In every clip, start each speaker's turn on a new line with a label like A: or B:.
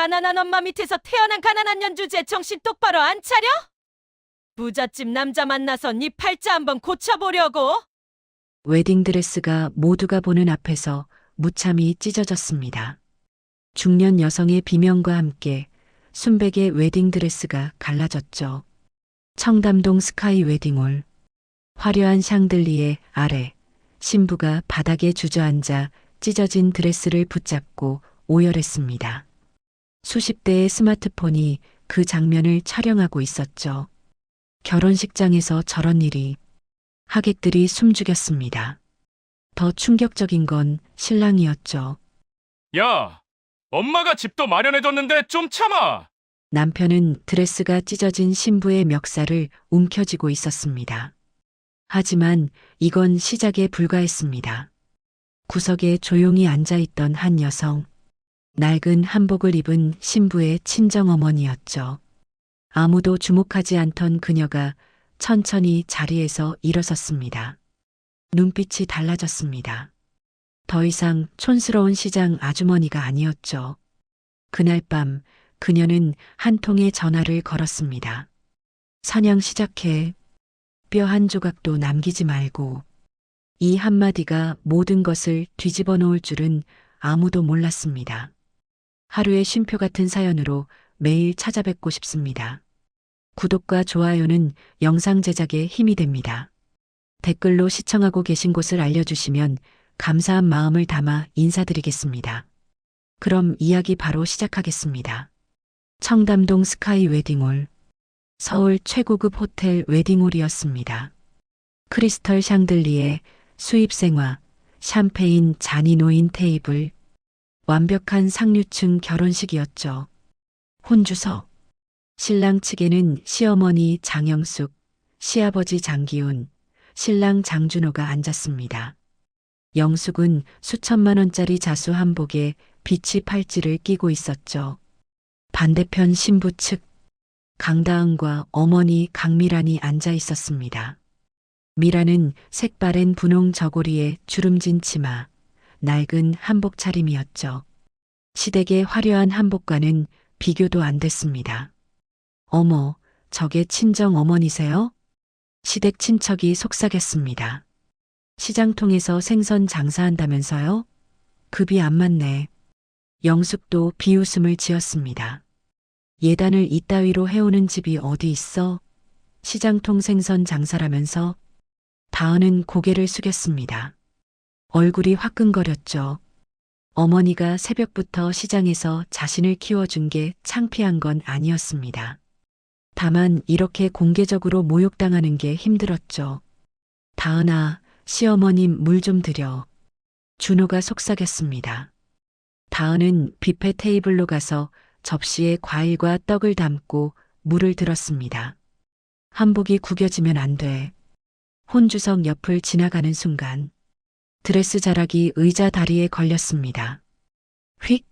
A: 가난한 엄마 밑에서 태어난 가난한 연주제 정신 똑바로 안 차려? 부잣집 남자 만나서 네 팔자 한번 고쳐보려고?
B: 웨딩드레스가 모두가 보는 앞에서 무참히 찢어졌습니다. 중년 여성의 비명과 함께 순백의 웨딩드레스가 갈라졌죠. 청담동 스카이 웨딩홀. 화려한 샹들리에 아래 신부가 바닥에 주저앉아 찢어진 드레스를 붙잡고 오열했습니다. 수십 대의 스마트폰이 그 장면을 촬영하고 있었죠. 결혼식장에서 저런 일이. 하객들이 숨죽였습니다. 더 충격적인 건 신랑이었죠.
C: 야, 엄마가 집도 마련해줬는데 좀 참아.
B: 남편은 드레스가 찢어진 신부의 멱살을 움켜쥐고 있었습니다. 하지만 이건 시작에 불과했습니다. 구석에 조용히 앉아있던 한 여성. 낡은 한복을 입은 신부의 친정어머니였죠. 아무도 주목하지 않던 그녀가 천천히 자리에서 일어섰습니다. 눈빛이 달라졌습니다. 더 이상 촌스러운 시장 아주머니가 아니었죠. 그날 밤 그녀는 한 통의 전화를 걸었습니다. 사냥 시작해. 뼈 한 조각도 남기지 말고. 이 한마디가 모든 것을 뒤집어 놓을 줄은 아무도 몰랐습니다. 하루의 쉼표 같은 사연으로 매일 찾아뵙고 싶습니다. 구독과 좋아요는 영상 제작에 힘이 됩니다. 댓글로 시청하고 계신 곳을 알려주시면 감사한 마음을 담아 인사드리겠습니다. 그럼 이야기 바로 시작하겠습니다. 청담동 스카이 웨딩홀. 서울 최고급 호텔 웨딩홀이었습니다. 크리스털 샹들리에 수입생화, 샴페인 잔이 놓인 테이블. 완벽한 상류층 결혼식이었죠. 혼주석. 신랑 측에는 시어머니 장영숙, 시아버지 장기훈, 신랑 장준호가 앉았습니다. 영숙은 수천만 원짜리 자수 한복에 비치 팔찌를 끼고 있었죠. 반대편 신부 측 강다은과 어머니 강미란이 앉아 있었습니다. 미란은 색바랜 분홍 저고리에 주름진 치마, 낡은 한복 차림이었죠. 시댁의 화려한 한복과는 비교도 안 됐습니다. 어머, 저게 친정 어머니세요? 시댁 친척이 속삭였습니다. 시장통에서 생선 장사한다면서요? 급이 안 맞네. 영숙도 비웃음을 지었습니다. 예단을 이따위로 해오는 집이 어디 있어? 시장통 생선 장사라면서? 다은은 고개를 숙였습니다. 얼굴이 화끈거렸죠. 어머니가 새벽부터 시장에서 자신을 키워준 게 창피한 건 아니었습니다. 다만 이렇게 공개적으로 모욕당하는 게 힘들었죠. 다은아, 시어머님 물 좀 드려. 준호가 속삭였습니다. 다은은 뷔페 테이블로 가서 접시에 과일과 떡을 담고 물을 들었습니다. 한복이 구겨지면 안 돼. 혼주석 옆을 지나가는 순간 드레스 자락이 의자 다리에 걸렸습니다. 휙!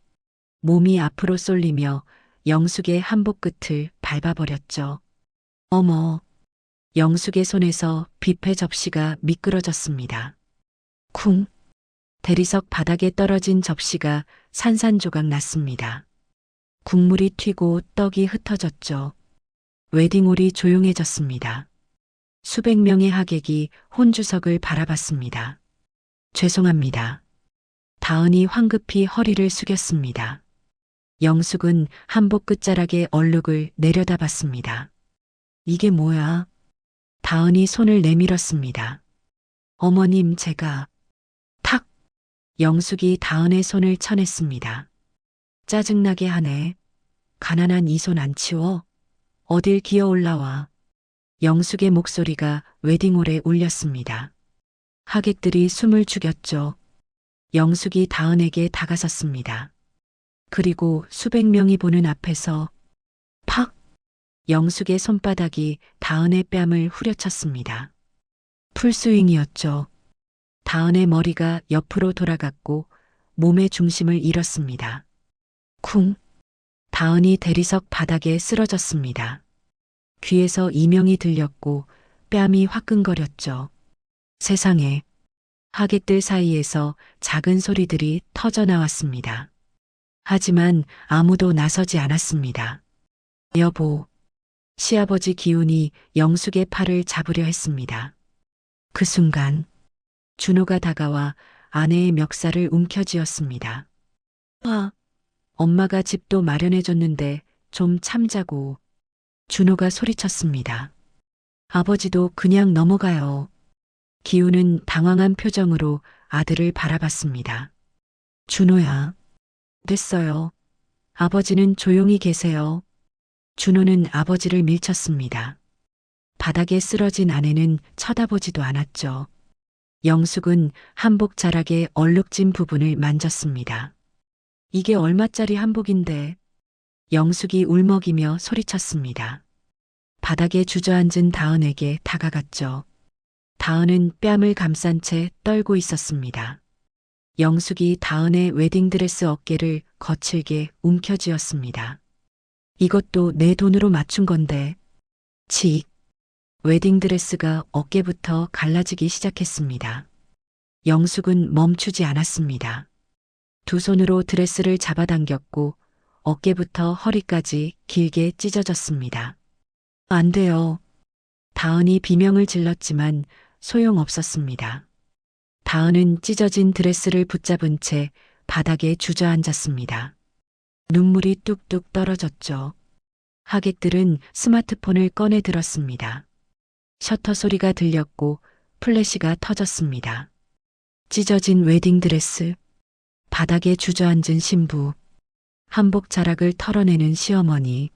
B: 몸이 앞으로 쏠리며 영숙의 한복 끝을 밟아버렸죠. 어머! 영숙의 손에서 뷔페 접시가 미끄러졌습니다. 쿵! 대리석 바닥에 떨어진 접시가 산산조각 났습니다. 국물이 튀고 떡이 흩어졌죠. 웨딩홀이 조용해졌습니다. 수백 명의 하객이 혼주석을 바라봤습니다. 죄송합니다. 다은이 황급히 허리를 숙였습니다. 영숙은 한복 끝자락의 얼룩을 내려다봤습니다. 이게 뭐야? 다은이 손을 내밀었습니다. 어머님, 제가. 탁! 영숙이 다은의 손을 쳐냈습니다. 짜증나게 하네. 가난한 이 손 안 치워? 어딜 기어 올라와. 영숙의 목소리가 웨딩홀에 울렸습니다. 하객들이 숨을 죽였죠. 영숙이 다은에게 다가섰습니다. 그리고 수백 명이 보는 앞에서 팍! 영숙의 손바닥이 다은의 뺨을 후려쳤습니다. 풀스윙이었죠. 다은의 머리가 옆으로 돌아갔고 몸의 중심을 잃었습니다. 쿵! 다은이 대리석 바닥에 쓰러졌습니다. 귀에서 이명이 들렸고 뺨이 화끈거렸죠. 세상에. 하객들 사이에서 작은 소리들이 터져 나왔습니다. 하지만 아무도 나서지 않았습니다. 여보, 시아버지 기운이 영숙의 팔을 잡으려 했습니다. 그 순간 준호가 다가와 아내의 멱살을 움켜쥐었습니다. 엄마가 집도 마련해줬는데 좀 참자고. 준호가 소리쳤습니다. 아버지도 그냥 넘어가요. 기우는 당황한 표정으로 아들을 바라봤습니다. 준호야. 됐어요. 아버지는 조용히 계세요. 준호는 아버지를 밀쳤습니다. 바닥에 쓰러진 아내는 쳐다보지도 않았죠. 영숙은 한복 자락의 얼룩진 부분을 만졌습니다. 이게 얼마짜리 한복인데. 영숙이 울먹이며 소리쳤습니다. 바닥에 주저앉은 다은에게 다가갔죠. 다은은 뺨을 감싼 채 떨고 있었습니다. 영숙이 다은의 웨딩드레스 어깨를 거칠게 움켜쥐었습니다. 이것도 내 돈으로 맞춘 건데. 치. 웨딩드레스가 어깨부터 갈라지기 시작했습니다. 영숙은 멈추지 않았습니다. 두 손으로 드레스를 잡아당겼고 어깨부터 허리까지 길게 찢어졌습니다. 안 돼요. 다은이 비명을 질렀지만 소용없었습니다. 다은은 찢어진 드레스를 붙잡은 채 바닥에 주저앉았습니다. 눈물이 뚝뚝 떨어졌죠. 하객들은 스마트폰을 꺼내 들었습니다. 셔터 소리가 들렸고 플래시가 터졌습니다. 찢어진 웨딩드레스, 바닥에 주저앉은 신부, 한복 자락을 털어내는 시어머니,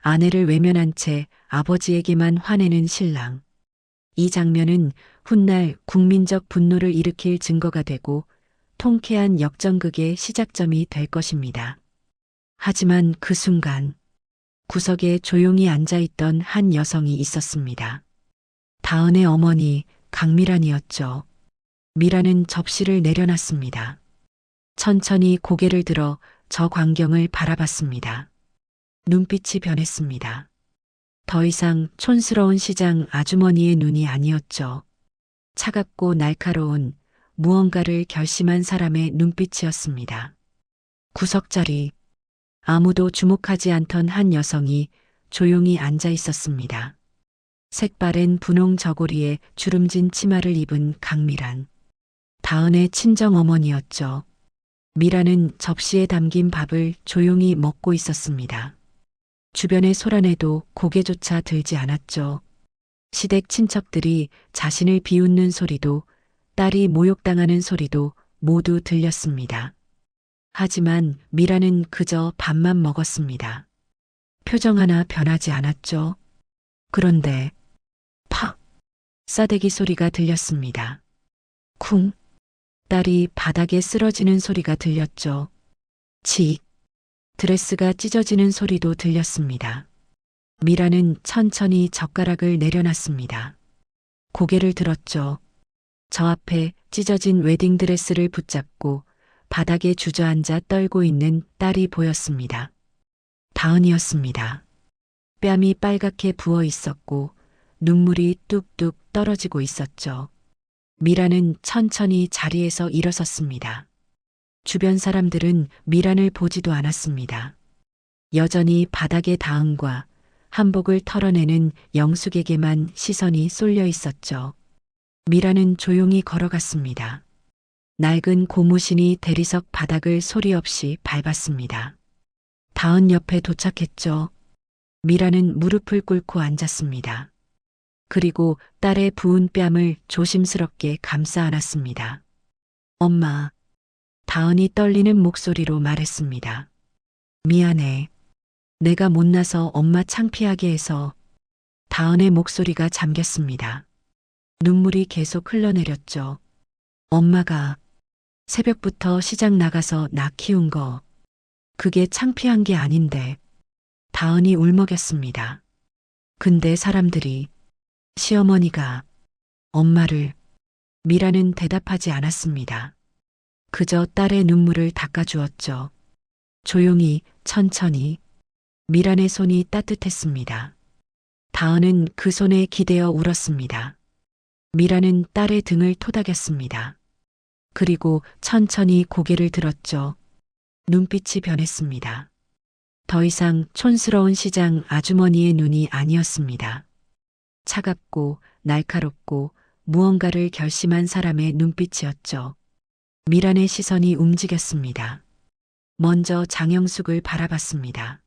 B: 아내를 외면한 채 아버지에게만 화내는 신랑. 이 장면은 훗날 국민적 분노를 일으킬 증거가 되고 통쾌한 역전극의 시작점이 될 것입니다. 하지만 그 순간 구석에 조용히 앉아있던 한 여성이 있었습니다. 다은의 어머니 강미란이었죠. 미란은 접시를 내려놨습니다. 천천히 고개를 들어 저 광경을 바라봤습니다. 눈빛이 변했습니다. 더 이상 촌스러운 시장 아주머니의 눈이 아니었죠. 차갑고 날카로운 무언가를 결심한 사람의 눈빛이었습니다. 구석자리, 아무도 주목하지 않던 한 여성이 조용히 앉아 있었습니다. 색바랜 분홍 저고리에 주름진 치마를 입은 강미란. 다은의 친정어머니였죠. 미란은 접시에 담긴 밥을 조용히 먹고 있었습니다. 주변의 소란에도 고개조차 들지 않았죠. 시댁 친척들이 자신을 비웃는 소리도 딸이 모욕당하는 소리도 모두 들렸습니다. 하지만 미란은 그저 밥만 먹었습니다. 표정 하나 변하지 않았죠. 그런데 팍! 싸대기 소리가 들렸습니다. 쿵! 딸이 바닥에 쓰러지는 소리가 들렸죠. 치! 드레스가 찢어지는 소리도 들렸습니다. 미라는 천천히 젓가락을 내려놨습니다. 고개를 들었죠. 저 앞에 찢어진 웨딩드레스를 붙잡고 바닥에 주저앉아 떨고 있는 딸이 보였습니다. 다은이었습니다. 뺨이 빨갛게 부어 있었고 눈물이 뚝뚝 떨어지고 있었죠. 미라는 천천히 자리에서 일어섰습니다. 주변 사람들은 미란을 보지도 않았습니다. 여전히 바닥에 다은과 한복을 털어내는 영숙에게만 시선이 쏠려 있었죠. 미란은 조용히 걸어갔습니다. 낡은 고무신이 대리석 바닥을 소리 없이 밟았습니다. 다은 옆에 도착했죠. 미란은 무릎을 꿇고 앉았습니다. 그리고 딸의 부은 뺨을 조심스럽게 감싸 안았습니다. 엄마, 다은이 떨리는 목소리로 말했습니다. 미안해. 내가 못나서 엄마 창피하게 해서. 다은의 목소리가 잠겼습니다. 눈물이 계속 흘러내렸죠. 엄마가 새벽부터 시장 나가서 나 키운 거, 그게 창피한 게 아닌데. 다은이 울먹였습니다. 근데 사람들이, 시어머니가 엄마를. 미라는 대답하지 않았습니다. 그저 딸의 눈물을 닦아주었죠. 조용히, 천천히. 미란의 손이 따뜻했습니다. 다은은 그 손에 기대어 울었습니다. 미란은 딸의 등을 토닥였습니다. 그리고 천천히 고개를 들었죠. 눈빛이 변했습니다. 더 이상 촌스러운 시장 아주머니의 눈이 아니었습니다. 차갑고 날카롭고 무언가를 결심한 사람의 눈빛이었죠. 미란의 시선이 움직였습니다. 먼저 장영숙을 바라봤습니다.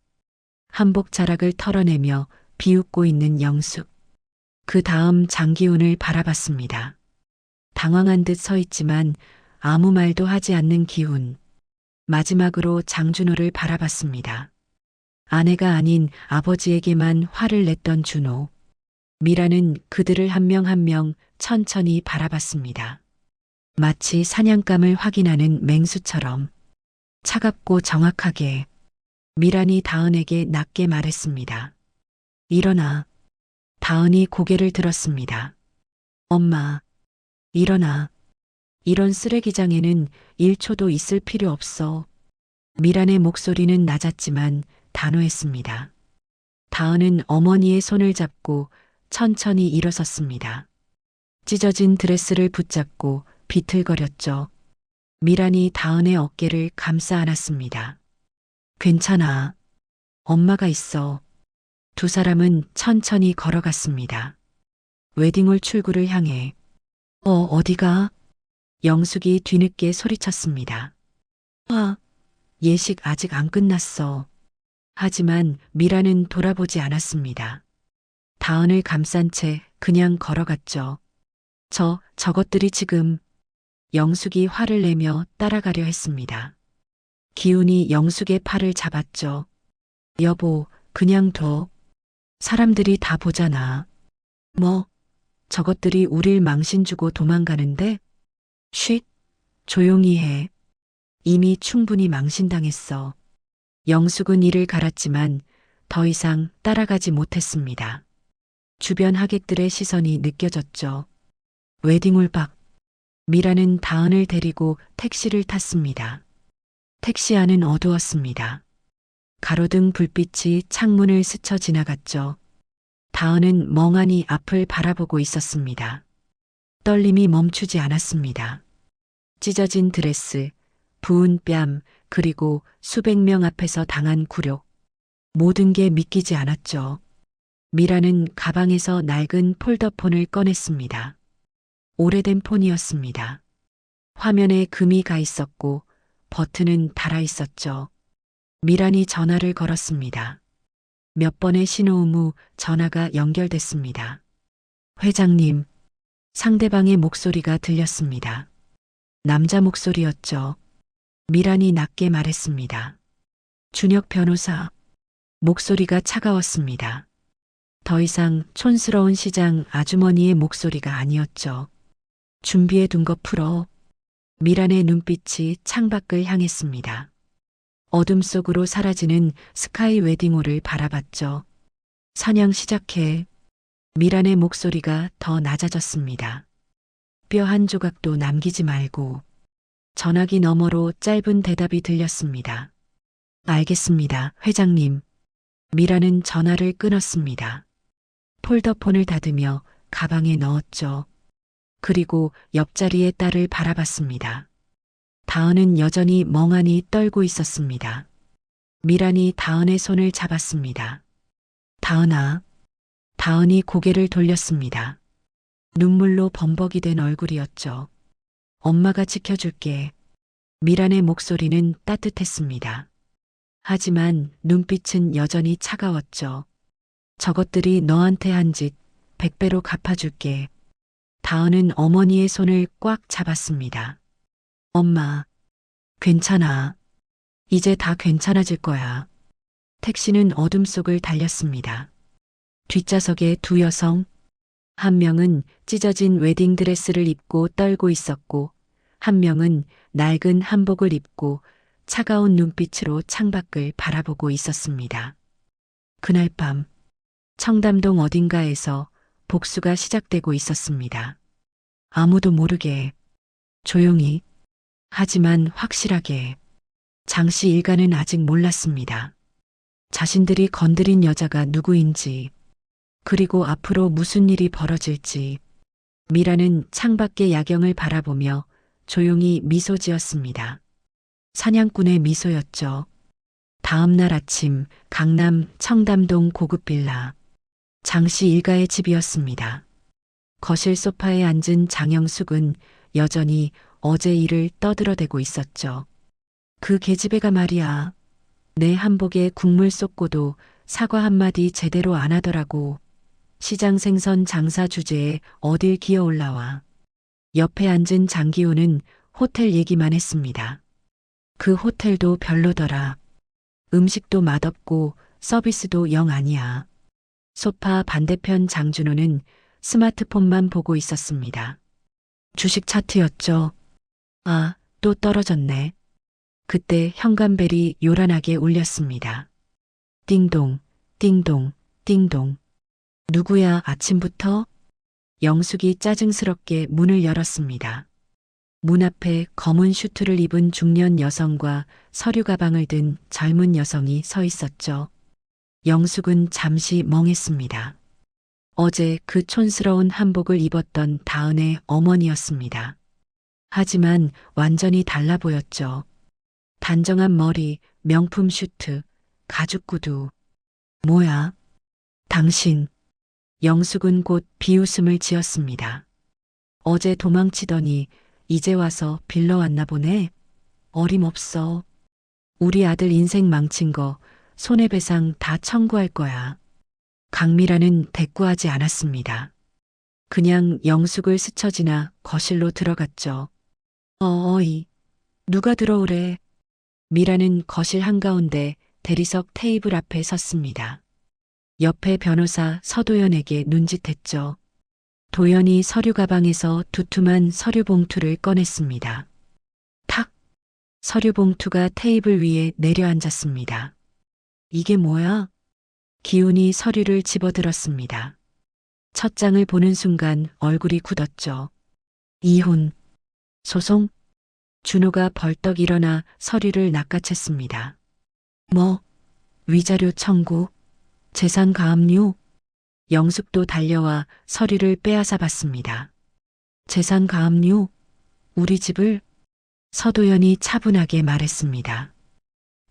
B: 한복 자락을 털어내며 비웃고 있는 영숙. 그 다음 장기훈을 바라봤습니다. 당황한 듯 서 있지만 아무 말도 하지 않는 기훈. 마지막으로 장준호를 바라봤습니다. 아내가 아닌 아버지에게만 화를 냈던 준호. 미라는 그들을 한 명 한 명 천천히 바라봤습니다. 마치 사냥감을 확인하는 맹수처럼 차갑고 정확하게 미란이 다은에게 낮게 말했습니다. 일어나. 다은이 고개를 들었습니다. 엄마, 일어나. 이런 쓰레기장에는 1초도 있을 필요 없어. 미란의 목소리는 낮았지만 단호했습니다. 다은은 어머니의 손을 잡고 천천히 일어섰습니다. 찢어진 드레스를 붙잡고 비틀거렸죠. 미란이 다은의 어깨를 감싸 안았습니다. 괜찮아. 엄마가 있어. 두 사람은 천천히 걸어갔습니다. 웨딩홀 출구를 향해. 어디가? 영숙이 뒤늦게 소리쳤습니다. 예식 아직 안 끝났어. 하지만 미라는 돌아보지 않았습니다. 다은을 감싼 채 그냥 걸어갔죠. 저것들이 지금. 영숙이 화를 내며 따라가려 했습니다. 기훈이 영숙의 팔을 잡았죠. 여보, 그냥 둬. 사람들이 다 보잖아. 저것들이 우릴 망신 주고 도망가는데? 쉿, 조용히 해. 이미 충분히 망신당했어. 영숙은 이를 갈았지만 더 이상 따라가지 못했습니다. 주변 하객들의 시선이 느껴졌죠. 웨딩홀 밖. 미라는 다은을 데리고 택시를 탔습니다. 택시 안은 어두웠습니다. 가로등 불빛이 창문을 스쳐 지나갔죠. 다은은 멍하니 앞을 바라보고 있었습니다. 떨림이 멈추지 않았습니다. 찢어진 드레스, 부은 뺨, 그리고 수백 명 앞에서 당한 굴욕. 모든 게 믿기지 않았죠. 미라는 가방에서 낡은 폴더폰을 꺼냈습니다. 오래된 폰이었습니다. 화면에 금이 가 있었고 버튼은 달아 있었죠. 미란이 전화를 걸었습니다. 몇 번의 신호음 후 전화가 연결됐습니다. 회장님, 상대방의 목소리가 들렸습니다. 남자 목소리였죠. 미란이 낮게 말했습니다. 준혁 변호사. 목소리가 차가웠습니다. 더 이상 촌스러운 시장 아주머니의 목소리가 아니었죠. 준비해 둔 거 풀어. 미란의 눈빛이 창밖을 향했습니다. 어둠 속으로 사라지는 스카이 웨딩홀을 바라봤죠. 사냥 시작해. 미란의 목소리가 더 낮아졌습니다. 뼈 한 조각도 남기지 말고. 전화기 너머로 짧은 대답이 들렸습니다. 알겠습니다, 회장님. 미란은 전화를 끊었습니다. 폴더폰을 닫으며 가방에 넣었죠. 그리고 옆자리의 딸을 바라봤습니다. 다은은 여전히 멍하니 떨고 있었습니다. 미란이 다은의 손을 잡았습니다. 다은아. 다은이 고개를 돌렸습니다. 눈물로 범벅이 된 얼굴이었죠. 엄마가 지켜줄게. 미란의 목소리는 따뜻했습니다. 하지만 눈빛은 여전히 차가웠죠. 저것들이 너한테 한 짓 100배로 갚아줄게. 다은은 어머니의 손을 꽉 잡았습니다. 엄마, 괜찮아. 이제 다 괜찮아질 거야. 택시는 어둠 속을 달렸습니다. 뒷좌석에 두 여성, 한 명은 찢어진 웨딩드레스를 입고 떨고 있었고, 한 명은 낡은 한복을 입고 차가운 눈빛으로 창밖을 바라보고 있었습니다. 그날 밤, 청담동 어딘가에서 복수가 시작되고 있었습니다. 아무도 모르게, 조용히, 하지만 확실하게. 장씨 일가는 아직 몰랐습니다. 자신들이 건드린 여자가 누구인지, 그리고 앞으로 무슨 일이 벌어질지. 미라는 창밖의 야경을 바라보며 조용히 미소 지었습니다. 사냥꾼의 미소였죠. 다음 날 아침 강남 청담동 고급 빌라. 장씨 일가의 집이었습니다. 거실 소파에 앉은 장영숙은 여전히 어제 일을 떠들어대고 있었죠. 그 계집애가 말이야. 내 한복에 국물 쏟고도 사과 한마디 제대로 안 하더라고. 시장 생선 장사 주제에 어딜 기어 올라와. 옆에 앉은 장기호는 호텔 얘기만 했습니다. 그 호텔도 별로더라. 음식도 맛없고 서비스도 영 아니야. 소파 반대편 장준호는 스마트폰만 보고 있었습니다. 주식 차트였죠. 아, 또 떨어졌네. 그때 현관벨이 요란하게 울렸습니다. 띵동, 띵동, 띵동. 누구야 아침부터? 영숙이 짜증스럽게 문을 열었습니다. 문 앞에 검은 슈트를 입은 중년 여성과 서류 가방을 든 젊은 여성이 서 있었죠. 영숙은 잠시 멍했습니다. 어제 그 촌스러운 한복을 입었던 다은의 어머니였습니다. 하지만 완전히 달라 보였죠. 단정한 머리, 명품 슈트, 가죽 구두. 뭐야? 당신. 영숙은 곧 비웃음을 지었습니다. 어제 도망치더니 이제 와서 빌러 왔나 보네. 어림없어. 우리 아들 인생 망친 거 손해배상 다 청구할 거야. 강미라는 대꾸하지 않았습니다. 그냥 영숙을 스쳐 지나 거실로 들어갔죠. 어이, 누가 들어오래. 미라는 거실 한가운데 대리석 테이블 앞에 섰습니다. 옆에 변호사 서도연에게 눈짓했죠. 도연이 서류 가방에서 두툼한 서류 봉투를 꺼냈습니다. 탁! 서류 봉투가 테이블 위에 내려앉았습니다. 이게 뭐야? 기훈이 서류를 집어들었습니다. 첫 장을 보는 순간 얼굴이 굳었죠. 이혼. 소송? 준호가 벌떡 일어나 서류를 낚아챘습니다. 뭐? 위자료 청구? 재산 가압류? 영숙도 달려와 서류를 빼앗아 봤습니다. 재산 가압류? 우리 집을? 서도연이 차분하게 말했습니다.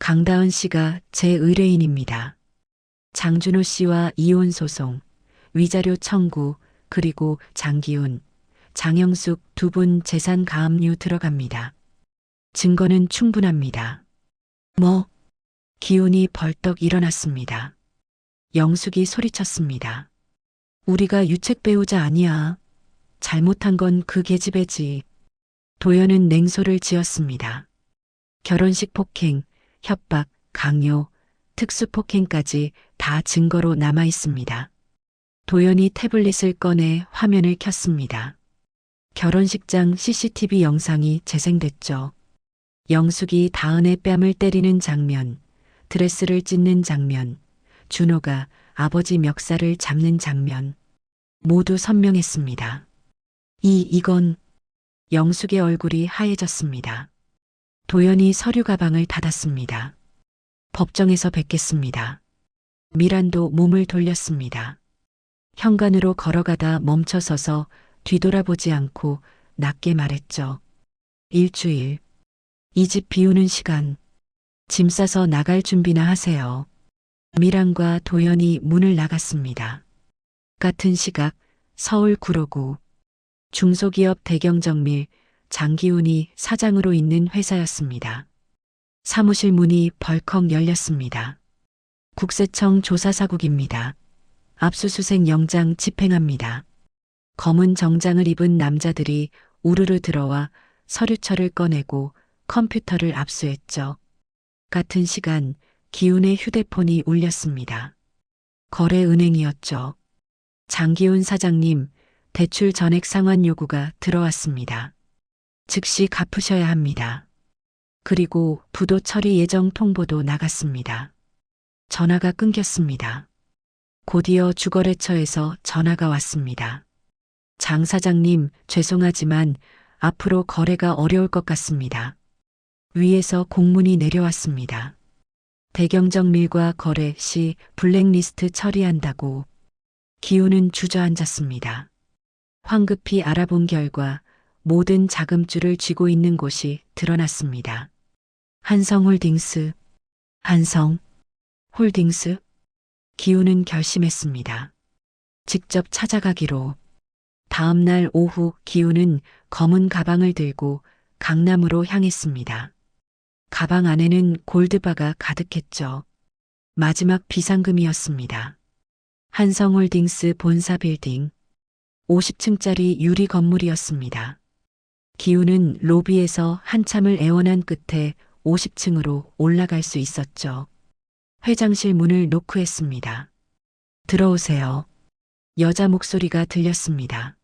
B: 강다은 씨가 제 의뢰인입니다. 장준호 씨와 이혼 소송, 위자료 청구, 그리고 장기훈, 장영숙 두 분 재산 가압류 들어갑니다. 증거는 충분합니다. 뭐? 기훈이 벌떡 일어났습니다. 영숙이 소리쳤습니다. 우리가 유책 배우자 아니야. 잘못한 건 그 계집애지. 도연은 냉소를 지었습니다. 결혼식 폭행, 협박, 강요, 특수폭행까지 다 증거로 남아 있습니다. 도연이 태블릿을 꺼내 화면을 켰습니다. 결혼식장 CCTV 영상이 재생됐죠. 영숙이 다은의 뺨을 때리는 장면, 드레스를 찢는 장면, 준호가 아버지 멱살을 잡는 장면. 모두 선명했습니다. 이건 영숙의 얼굴이 하얘졌습니다. 도연이 서류 가방을 닫았습니다. 법정에서 뵙겠습니다. 미란도 몸을 돌렸습니다. 현관으로 걸어가다 멈춰서서 뒤돌아보지 않고 낮게 말했죠. 일주일. 이 집 비우는 시간. 짐 싸서 나갈 준비나 하세요. 미란과 도연이 문을 나갔습니다. 같은 시각 서울 구로구 중소기업 대경정밀 장기훈이 사장으로 있는 회사였습니다. 사무실 문이 벌컥 열렸습니다. 국세청 조사사국입니다. 압수수색 영장 집행합니다. 검은 정장을 입은 남자들이 우르르 들어와 서류철을 꺼내고 컴퓨터를 압수했죠. 같은 시간 기훈의 휴대폰이 울렸습니다. 거래은행이었죠. 장기훈 사장님, 대출 전액 상환 요구가 들어왔습니다. 즉시 갚으셔야 합니다. 그리고 부도 처리 예정 통보도 나갔습니다. 전화가 끊겼습니다. 곧이어 주거래처에서 전화가 왔습니다. 장 사장님, 죄송하지만 앞으로 거래가 어려울 것 같습니다. 위에서 공문이 내려왔습니다. 대경정밀과 거래 시 블랙리스트 처리한다고. 기훈은 주저앉았습니다. 황급히 알아본 결과 모든 자금줄을 쥐고 있는 곳이 드러났습니다. 한성홀딩스, 한성홀딩스. 기우는 결심했습니다. 직접 찾아가기로. 다음 날 오후 기우는 검은 가방을 들고 강남으로 향했습니다. 가방 안에는 골드바가 가득했죠. 마지막 비상금이었습니다. 한성홀딩스 본사 빌딩 50층짜리 유리 건물이었습니다. 기우는 로비에서 한참을 애원한 끝에 50층으로 올라갈 수 있었죠. 회장실 문을 노크했습니다. 들어오세요. 여자 목소리가 들렸습니다.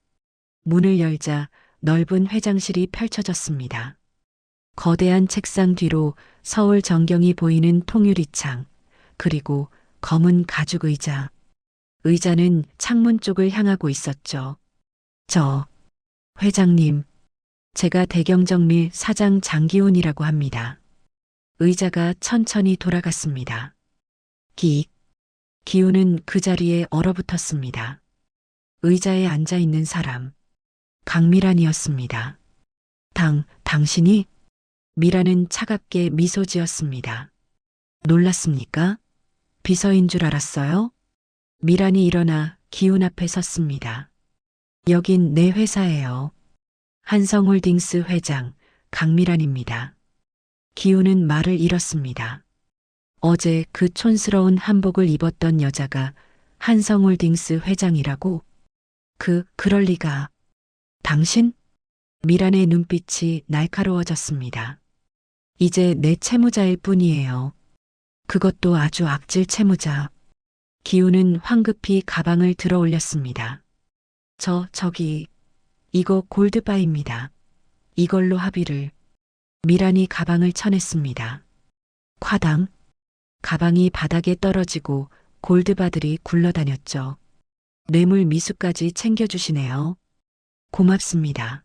B: 문을 열자 넓은 회장실이 펼쳐졌습니다. 거대한 책상 뒤로 서울 전경이 보이는 통유리창, 그리고 검은 가죽 의자. 의자는 창문 쪽을 향하고 있었죠. 회장님, 제가 대경정밀 사장 장기훈이라고 합니다. 의자가 천천히 돌아갔습니다. 기훈은 그 자리에 얼어붙었습니다. 의자에 앉아 있는 사람, 강미란이었습니다. 당신이? 미란은 차갑게 미소 지었습니다. 놀랐습니까? 비서인 줄 알았어요? 미란이 일어나 기훈 앞에 섰습니다. 여긴 내 회사예요. 한성홀딩스 회장 강미란입니다. 기훈은 말을 잃었습니다. 어제 그 촌스러운 한복을 입었던 여자가 한성홀딩스 회장이라고? 그럴 리가. 당신? 미란의 눈빛이 날카로워졌습니다. 이제 내 채무자일 뿐이에요. 그것도 아주 악질 채무자. 기훈은 황급히 가방을 들어 올렸습니다. 저기, 이거 골드바입니다. 이걸로 합의를. 미란이 가방을 쳐냈습니다. 콰당. 가방이 바닥에 떨어지고 골드바들이 굴러다녔죠. 뇌물 미수까지 챙겨주시네요. 고맙습니다.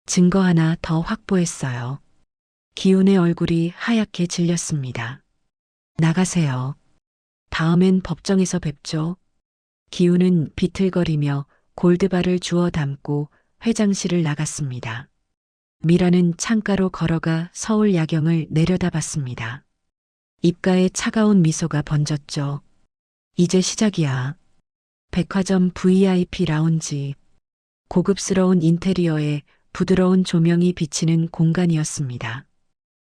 B: 증거 하나 더 확보했어요. 기훈의 얼굴이 하얗게 질렸습니다. 나가세요. 다음엔 법정에서 뵙죠. 기훈은 비틀거리며 골드바를 주워 담고 회장실을 나갔습니다. 미라는 창가로 걸어가 서울 야경을 내려다봤습니다. 입가에 차가운 미소가 번졌죠. 이제 시작이야. 백화점 VIP 라운지. 고급스러운 인테리어에 부드러운 조명이 비치는 공간이었습니다.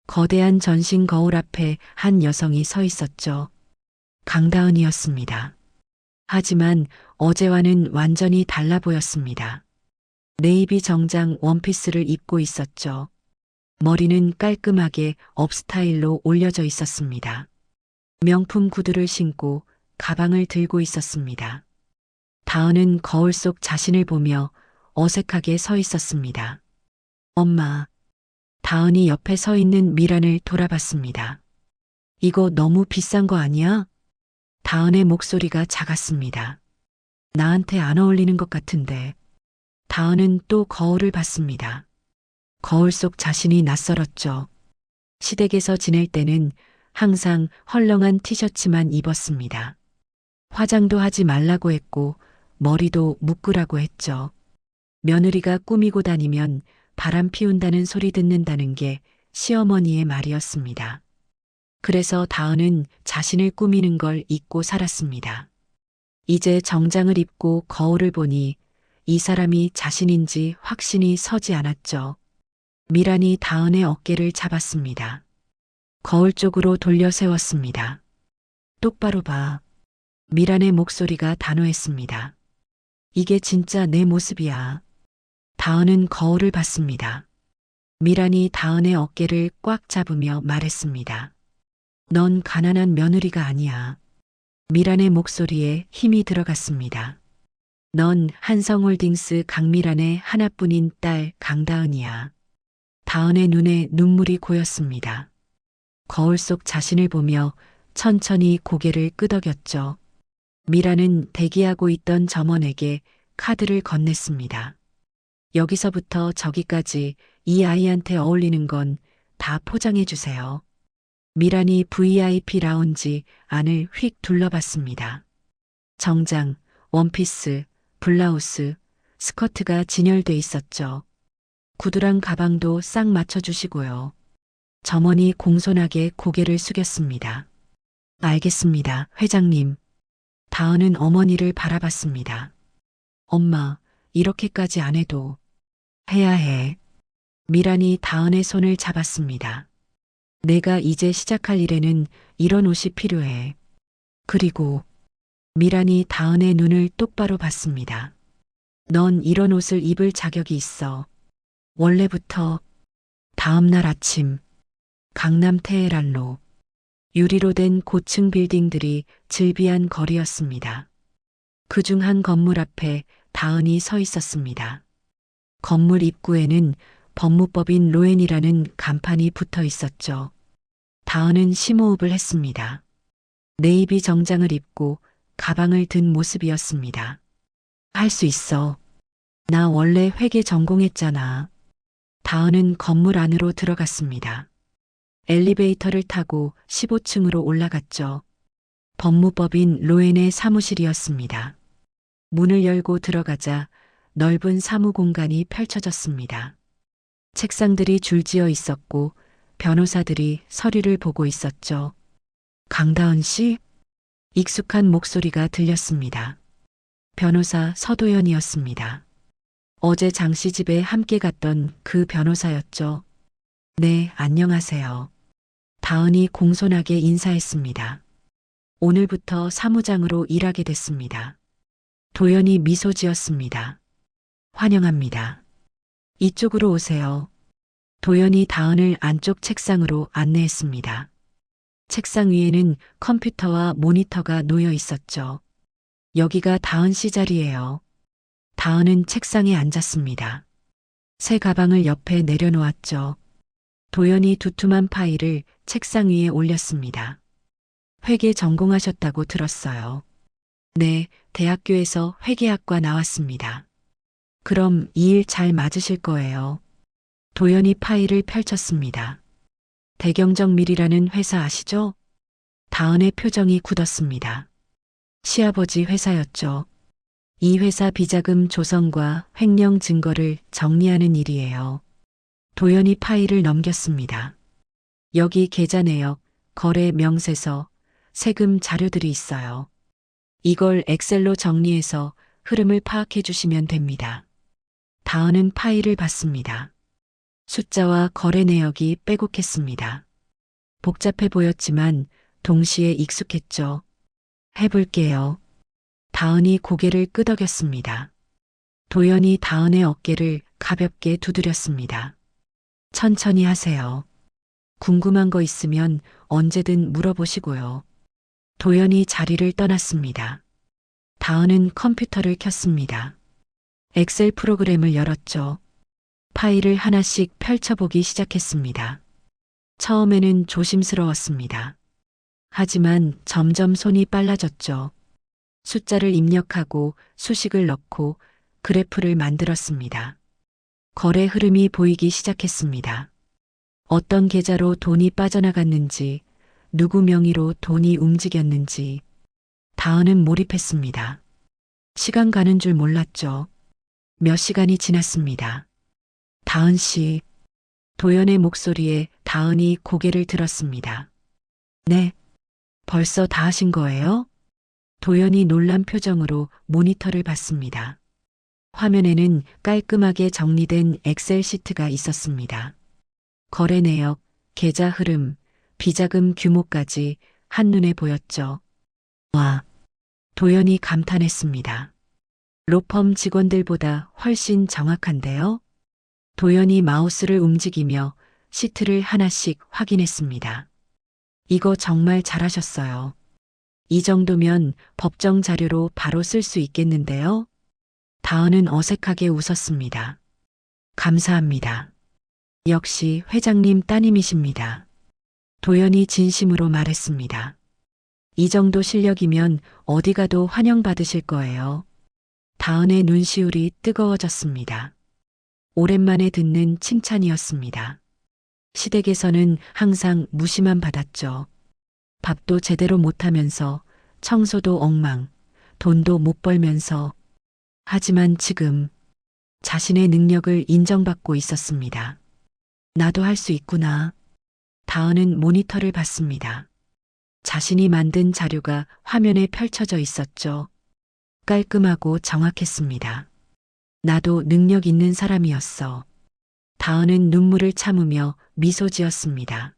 B: 거대한 전신 거울 앞에 한 여성이 서 있었죠. 강다은이었습니다. 하지만 어제와는 완전히 달라 보였습니다. 네이비 정장 원피스를 입고 있었죠. 머리는 깔끔하게 업스타일로 올려져 있었습니다. 명품 구두를 신고 가방을 들고 있었습니다. 다은은 거울 속 자신을 보며 어색하게 서 있었습니다. 엄마. 다은이 옆에 서 있는 미란을 돌아봤습니다. 이거 너무 비싼 거 아니야? 다은의 목소리가 작았습니다. 나한테 안 어울리는 것 같은데. 다은은 또 거울을 봤습니다. 거울 속 자신이 낯설었죠. 시댁에서 지낼 때는 항상 헐렁한 티셔츠만 입었습니다. 화장도 하지 말라고 했고 머리도 묶으라고 했죠. 며느리가 꾸미고 다니면 바람 피운다는 소리 듣는다는 게 시어머니의 말이었습니다. 그래서 다은은 자신을 꾸미는 걸 잊고 살았습니다. 이제 정장을 입고 거울을 보니 이 사람이 자신인지 확신이 서지 않았죠. 미란이 다은의 어깨를 잡았습니다. 거울 쪽으로 돌려 세웠습니다. 똑바로 봐. 미란의 목소리가 단호했습니다. 이게 진짜 내 모습이야. 다은은 거울을 봤습니다. 미란이 다은의 어깨를 꽉 잡으며 말했습니다. 넌 가난한 며느리가 아니야. 미란의 목소리에 힘이 들어갔습니다. 넌 한성홀딩스 강미란의 하나뿐인 딸 강다은이야. 다은의 눈에 눈물이 고였습니다. 거울 속 자신을 보며 천천히 고개를 끄덕였죠. 미란은 대기하고 있던 점원에게 카드를 건넸습니다. 여기서부터 저기까지 이 아이한테 어울리는 건 다 포장해 주세요. 미란이 VIP 라운지 안을 휙 둘러봤습니다. 정장, 원피스, 블라우스, 스커트가 진열돼 있었죠. 구두랑 가방도 싹 맞춰주시고요. 점원이 공손하게 고개를 숙였습니다. 알겠습니다, 회장님. 다은은 어머니를 바라봤습니다. 엄마, 이렇게까지 안 해도 해야 해. 미란이 다은의 손을 잡았습니다. 내가 이제 시작할 일에는 이런 옷이 필요해. 그리고 미란이 다은의 눈을 똑바로 봤습니다. 넌 이런 옷을 입을 자격이 있어. 원래부터. 다음 날 아침 강남 테헤란로 유리로 된 고층 빌딩들이 즐비한 거리였습니다. 그중 한 건물 앞에 다은이 서 있었습니다. 건물 입구에는 법무법인 로엔이라는 간판이 붙어 있었죠. 다은은 심호흡을 했습니다. 네이비 정장을 입고 가방을 든 모습이었습니다. 할 수 있어. 나 원래 회계 전공했잖아. 다은은 건물 안으로 들어갔습니다. 엘리베이터를 타고 15층으로 올라갔죠. 법무법인 로엔의 사무실이었습니다. 문을 열고 들어가자 넓은 사무 공간이 펼쳐졌습니다. 책상들이 줄지어 있었고 변호사들이 서류를 보고 있었죠. 강다은 씨? 익숙한 목소리가 들렸습니다. 변호사 서도연이었습니다. 어제 장 씨 집에 함께 갔던 그 변호사였죠. 네, 안녕하세요. 다은이 공손하게 인사했습니다. 오늘부터 사무장으로 일하게 됐습니다. 도연이 미소 지었습니다. 환영합니다. 이쪽으로 오세요. 도연이 다은을 안쪽 책상으로 안내했습니다. 책상 위에는 컴퓨터와 모니터가 놓여 있었죠. 여기가 다은 씨 자리예요. 다은은 책상에 앉았습니다. 새 가방을 옆에 내려놓았죠. 도연이 두툼한 파일을 책상 위에 올렸습니다. 회계 전공하셨다고 들었어요. 네, 대학교에서 회계학과 나왔습니다. 그럼 이 일 잘 맞으실 거예요. 도연이 파일을 펼쳤습니다. 대경정밀이라는 회사 아시죠? 다은의 표정이 굳었습니다. 시아버지 회사였죠. 이 회사 비자금 조성과 횡령 증거를 정리하는 일이에요. 도연이 파일을 넘겼습니다. 여기 계좌 내역, 거래 명세서, 세금 자료들이 있어요. 이걸 엑셀로 정리해서 흐름을 파악해 주시면 됩니다. 다은은 파일을 받습니다. 숫자와 거래 내역이 빼곡했습니다. 복잡해 보였지만 동시에 익숙했죠. 해볼게요. 다은이 고개를 끄덕였습니다. 도연이 다은의 어깨를 가볍게 두드렸습니다. 천천히 하세요. 궁금한 거 있으면 언제든 물어보시고요. 도연이 자리를 떠났습니다. 다은은 컴퓨터를 켰습니다. 엑셀 프로그램을 열었죠. 파일을 하나씩 펼쳐보기 시작했습니다. 처음에는 조심스러웠습니다. 하지만 점점 손이 빨라졌죠. 숫자를 입력하고 수식을 넣고 그래프를 만들었습니다. 거래 흐름이 보이기 시작했습니다. 어떤 계좌로 돈이 빠져나갔는지, 누구 명의로 돈이 움직였는지. 다은은 몰입했습니다. 시간 가는 줄 몰랐죠. 몇 시간이 지났습니다. 다은 씨. 도연의 목소리에 다은이 고개를 들었습니다. 네. 벌써 다 하신 거예요? 도연이 놀란 표정으로 모니터를 봤습니다. 화면에는 깔끔하게 정리된 엑셀 시트가 있었습니다. 거래 내역, 계좌 흐름, 비자금 규모까지 한눈에 보였죠. 와, 도연이 감탄했습니다. 로펌 직원들보다 훨씬 정확한데요? 도연이 마우스를 움직이며 시트를 하나씩 확인했습니다. 이거 정말 잘하셨어요. 이 정도면 법정 자료로 바로 쓸 수 있겠는데요? 다은은 어색하게 웃었습니다. 감사합니다. 역시 회장님 따님이십니다. 도연이 진심으로 말했습니다. 이 정도 실력이면 어디 가도 환영받으실 거예요. 다은의 눈시울이 뜨거워졌습니다. 오랜만에 듣는 칭찬이었습니다. 시댁에서는 항상 무시만 받았죠. 밥도 제대로 못하면서 청소도 엉망, 돈도 못 벌면서. 하지만 지금 자신의 능력을 인정받고 있었습니다. 나도 할 수 있구나. 다은은 모니터를 봤습니다. 자신이 만든 자료가 화면에 펼쳐져 있었죠. 깔끔하고 정확했습니다. 나도 능력 있는 사람이었어. 다은은 눈물을 참으며 미소 지었습니다.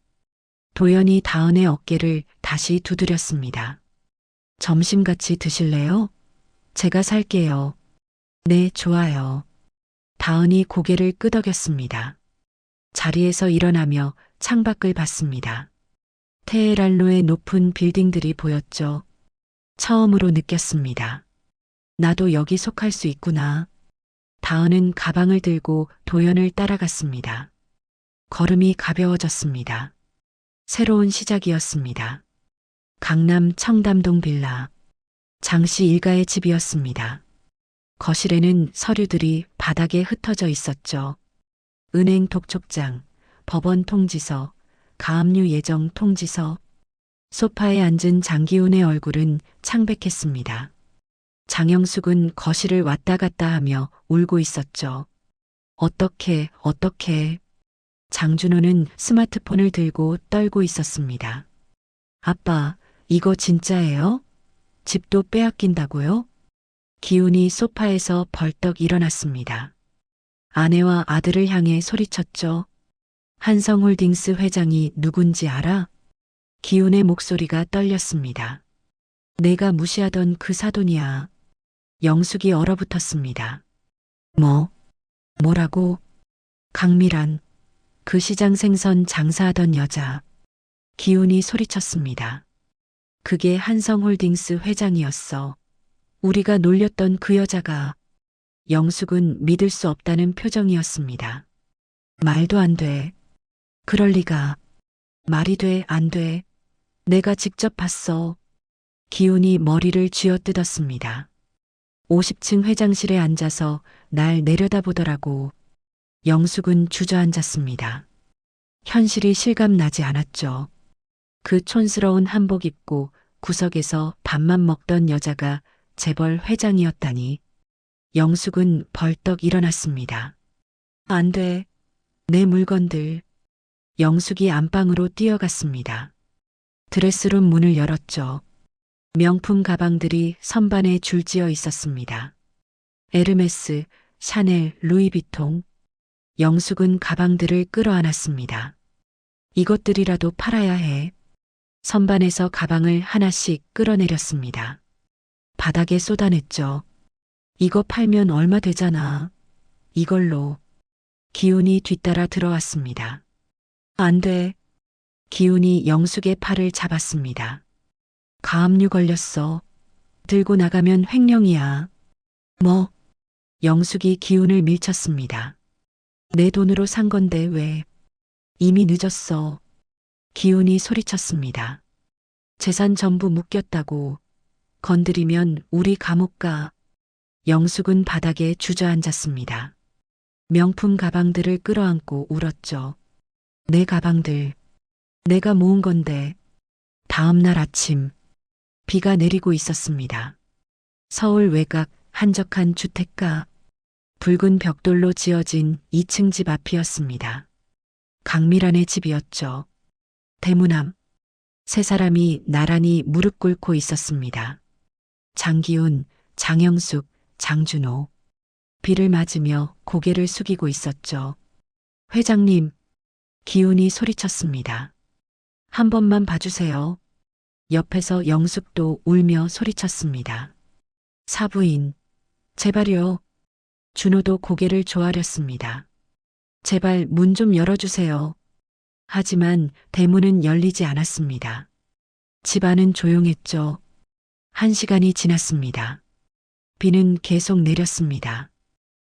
B: 도연이 다은의 어깨를 다시 두드렸습니다. 점심 같이 드실래요? 제가 살게요. 네, 좋아요. 다은이 고개를 끄덕였습니다. 자리에서 일어나며 창밖을 봤습니다. 테헤란로의 높은 빌딩들이 보였죠. 처음으로 느꼈습니다. 나도 여기 속할 수 있구나. 다은은 가방을 들고 도연을 따라갔습니다. 걸음이 가벼워졌습니다. 새로운 시작이었습니다. 강남 청담동 빌라. 장씨 일가의 집이었습니다. 거실에는 서류들이 바닥에 흩어져 있었죠. 은행 독촉장, 법원 통지서, 가압류 예정 통지서. 소파에 앉은 장기훈의 얼굴은 창백했습니다. 장영숙은 거실을 왔다 갔다 하며 울고 있었죠. 어떻게. 장준호는 스마트폰을 들고 떨고 있었습니다. 아빠, 이거 진짜예요? 집도 빼앗긴다고요? 기훈이 소파에서 벌떡 일어났습니다. 아내와 아들을 향해 소리쳤죠. 한성홀딩스 회장이 누군지 알아? 기훈의 목소리가 떨렸습니다. 내가 무시하던 그 사돈이야. 영숙이 얼어붙었습니다. 뭐라고? 강미란, 그 시장 생선 장사하던 여자. 기훈이 소리쳤습니다. 그게 한성홀딩스 회장이었어. 우리가 놀렸던 그 여자가. 영숙은 믿을 수 없다는 표정이었습니다. 말도 안 돼. 그럴 리가. 말이 돼, 안 돼. 내가 직접 봤어. 기훈이 머리를 쥐어뜯었습니다. 50층 회장실에 앉아서 날 내려다보더라고. 영숙은 주저앉았습니다. 현실이 실감나지 않았죠. 그 촌스러운 한복 입고 구석에서 밥만 먹던 여자가 재벌 회장이었다니. 영숙은 벌떡 일어났습니다. 안 돼. 내 물건들. 영숙이 안방으로 뛰어갔습니다. 드레스룸 문을 열었죠. 명품 가방들이 선반에 줄지어 있었습니다. 에르메스, 샤넬, 루이비통. 영숙은 가방들을 끌어안았습니다. 이것들이라도 팔아야 해. 선반에서 가방을 하나씩 끌어내렸습니다. 바닥에 쏟아냈죠. 이거 팔면 얼마 되잖아. 이걸로. 기훈이 뒤따라 들어왔습니다. 안 돼. 기훈이 영숙의 팔을 잡았습니다. 가압류 걸렸어. 들고 나가면 횡령이야. 뭐? 영숙이 기훈을 밀쳤습니다. 내 돈으로 산 건데 왜? 이미 늦었어. 기훈이 소리쳤습니다. 재산 전부 묶였다고. 건드리면 우리 감옥 가. 영숙은 바닥에 주저앉았습니다. 명품 가방들을 끌어안고 울었죠. 내 가방들. 내가 모은 건데. 다음 날 아침. 비가 내리고 있었습니다. 서울 외곽 한적한 주택가. 붉은 벽돌로 지어진 2층 집 앞이었습니다. 강미란의 집이었죠. 대문 앞. 세 사람이 나란히 무릎 꿇고 있었습니다. 장기훈, 장영숙, 장준호. 비를 맞으며 고개를 숙이고 있었죠. 회장님. 기훈이 소리쳤습니다. 한 번만 봐주세요. 옆에서 영숙도 울며 소리쳤습니다. 사부인. 제발요. 준호도 고개를 조아렸습니다. 제발 문 좀 열어주세요. 하지만 대문은 열리지 않았습니다. 집 안은 조용했죠. 1시간이 지났습니다. 비는 계속 내렸습니다.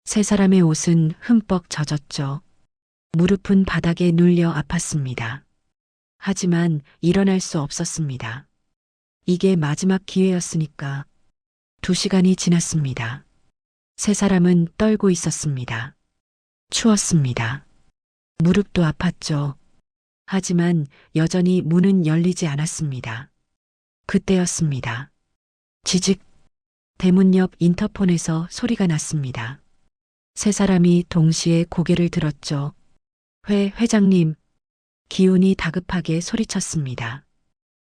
B: 세 사람의 옷은 흠뻑 젖었죠. 무릎은 바닥에 눌려 아팠습니다. 하지만 일어날 수 없었습니다. 이게 마지막 기회였으니까. 2시간이 지났습니다. 세 사람은 떨고 있었습니다. 추웠습니다. 무릎도 아팠죠. 하지만 여전히 문은 열리지 않았습니다. 그때였습니다. 지직. 대문 옆 인터폰에서 소리가 났습니다. 세 사람이 동시에 고개를 들었죠. 회장님. 기훈이 다급하게 소리쳤습니다.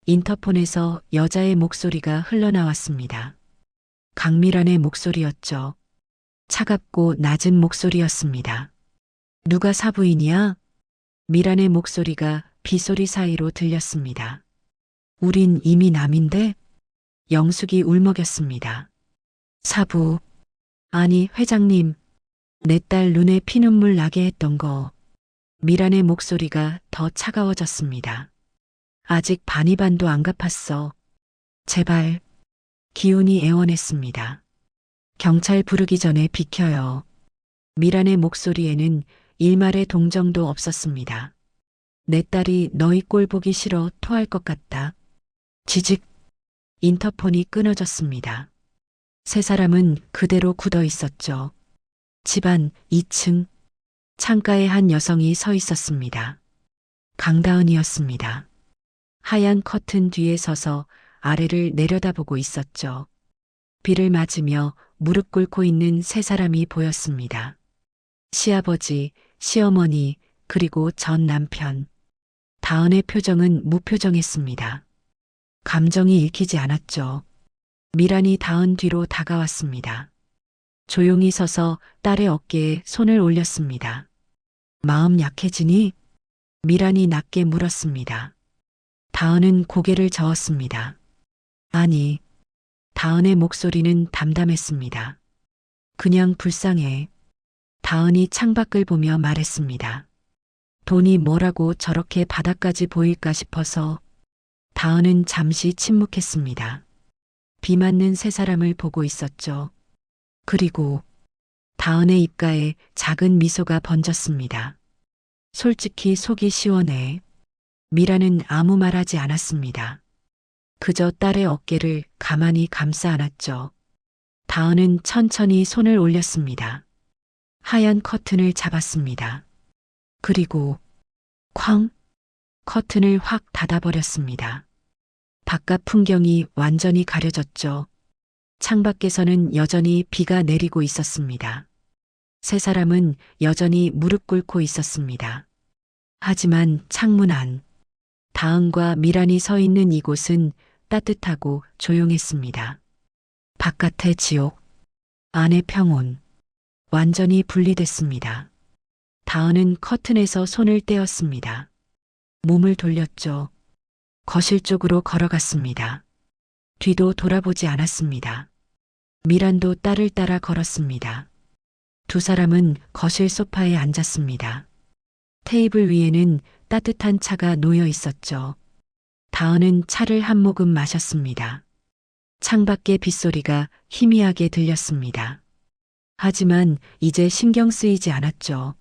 B: 인터폰에서 여자의 목소리가 흘러나왔습니다. 강미란의 목소리였죠. 차갑고 낮은 목소리였습니다. 누가 사부인이야? 미란의 목소리가 빗소리 사이로 들렸습니다. 우린 이미 남인데? 영숙이 울먹였습니다. 사부. 아니, 회장님. 내 딸 눈에 피눈물 나게 했던 거. 미란의 목소리가 더 차가워졌습니다. 아직 반이반도 안 갚았어. 제발. 기훈이 애원했습니다. 경찰 부르기 전에 비켜요. 미란의 목소리에는 일말의 동정도 없었습니다. 내 딸이 너희 꼴 보기 싫어 토할 것 같다. 지직. 인터폰이 끊어졌습니다. 세 사람은 그대로 굳어 있었죠. 집안 2층. 창가에 한 여성이 서 있었습니다. 강다은이었습니다. 하얀 커튼 뒤에 서서 아래를 내려다보고 있었죠. 비를 맞으며 무릎 꿇고 있는 세 사람이 보였습니다. 시아버지, 시어머니, 그리고 전 남편. 다은의 표정은 무표정했습니다. 감정이 읽히지 않았죠. 미란이 다은 뒤로 다가왔습니다. 조용히 서서 딸의 어깨에 손을 올렸습니다. 마음 약해지니? 미란이 낮게 물었습니다. 다은은 고개를 저었습니다. 아니, 다은의 목소리는 담담했습니다. 그냥 불쌍해. 다은이 창밖을 보며 말했습니다. 돈이 뭐라고 저렇게 바닥까지 보일까 싶어서. 다은은 잠시 침묵했습니다. 비 맞는 세 사람을 보고 있었죠. 그리고 다은의 입가에 작은 미소가 번졌습니다. 솔직히 속이 시원해. 미라는 아무 말하지 않았습니다. 그저 딸의 어깨를 가만히 감싸 안았죠. 다은은 천천히 손을 올렸습니다. 하얀 커튼을 잡았습니다. 그리고 쾅! 커튼을 확 닫아버렸습니다. 바깥 풍경이 완전히 가려졌죠. 창밖에서는 여전히 비가 내리고 있었습니다. 세 사람은 여전히 무릎 꿇고 있었습니다. 하지만 창문 안, 다은과 미란이 서 있는 이곳은 따뜻하고 조용했습니다. 바깥의 지옥, 안의 평온, 완전히 분리됐습니다. 다은은 커튼에서 손을 떼었습니다. 몸을 돌렸죠. 거실 쪽으로 걸어갔습니다. 뒤도 돌아보지 않았습니다. 미란도 딸을 따라 걸었습니다. 두 사람은 거실 소파에 앉았습니다. 테이블 위에는 따뜻한 차가 놓여 있었죠. 다은은 차를 한 모금 마셨습니다. 창밖의 빗소리가 희미하게 들렸습니다. 하지만 이제 신경 쓰이지 않았죠.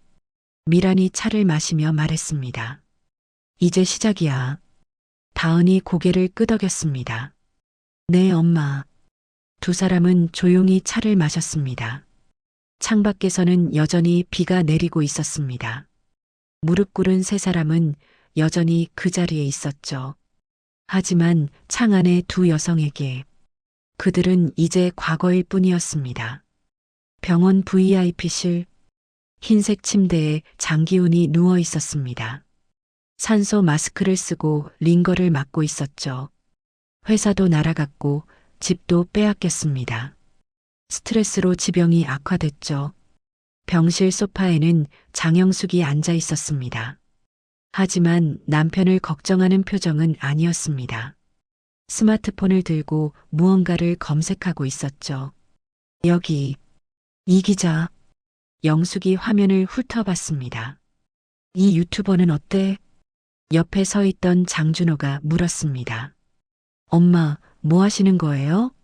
B: 미란이 차를 마시며 말했습니다. 이제 시작이야. 다은이 고개를 끄덕였습니다. 네, 엄마. 두 사람은 조용히 차를 마셨습니다. 창밖에서는 여전히 비가 내리고 있었습니다. 무릎 꿇은 세 사람은 여전히 그 자리에 있었죠. 하지만 창 안의 두 여성에게 그들은 이제 과거일 뿐이었습니다. 병원 VIP실, 흰색 침대에 장기훈이 누워 있었습니다. 산소 마스크를 쓰고 링거를 맞고 있었죠. 회사도 날아갔고 집도 빼앗겼습니다. 스트레스로 지병이 악화됐죠. 병실 소파에는 장영숙이 앉아 있었습니다. 하지만 남편을 걱정하는 표정은 아니었습니다. 스마트폰을 들고 무언가를 검색하고 있었죠. 여기, 이 기자. 영숙이 화면을 훑어봤습니다. 이 유튜버는 어때? 옆에 서 있던 장준호가 물었습니다. 엄마, 뭐 하시는 거예요?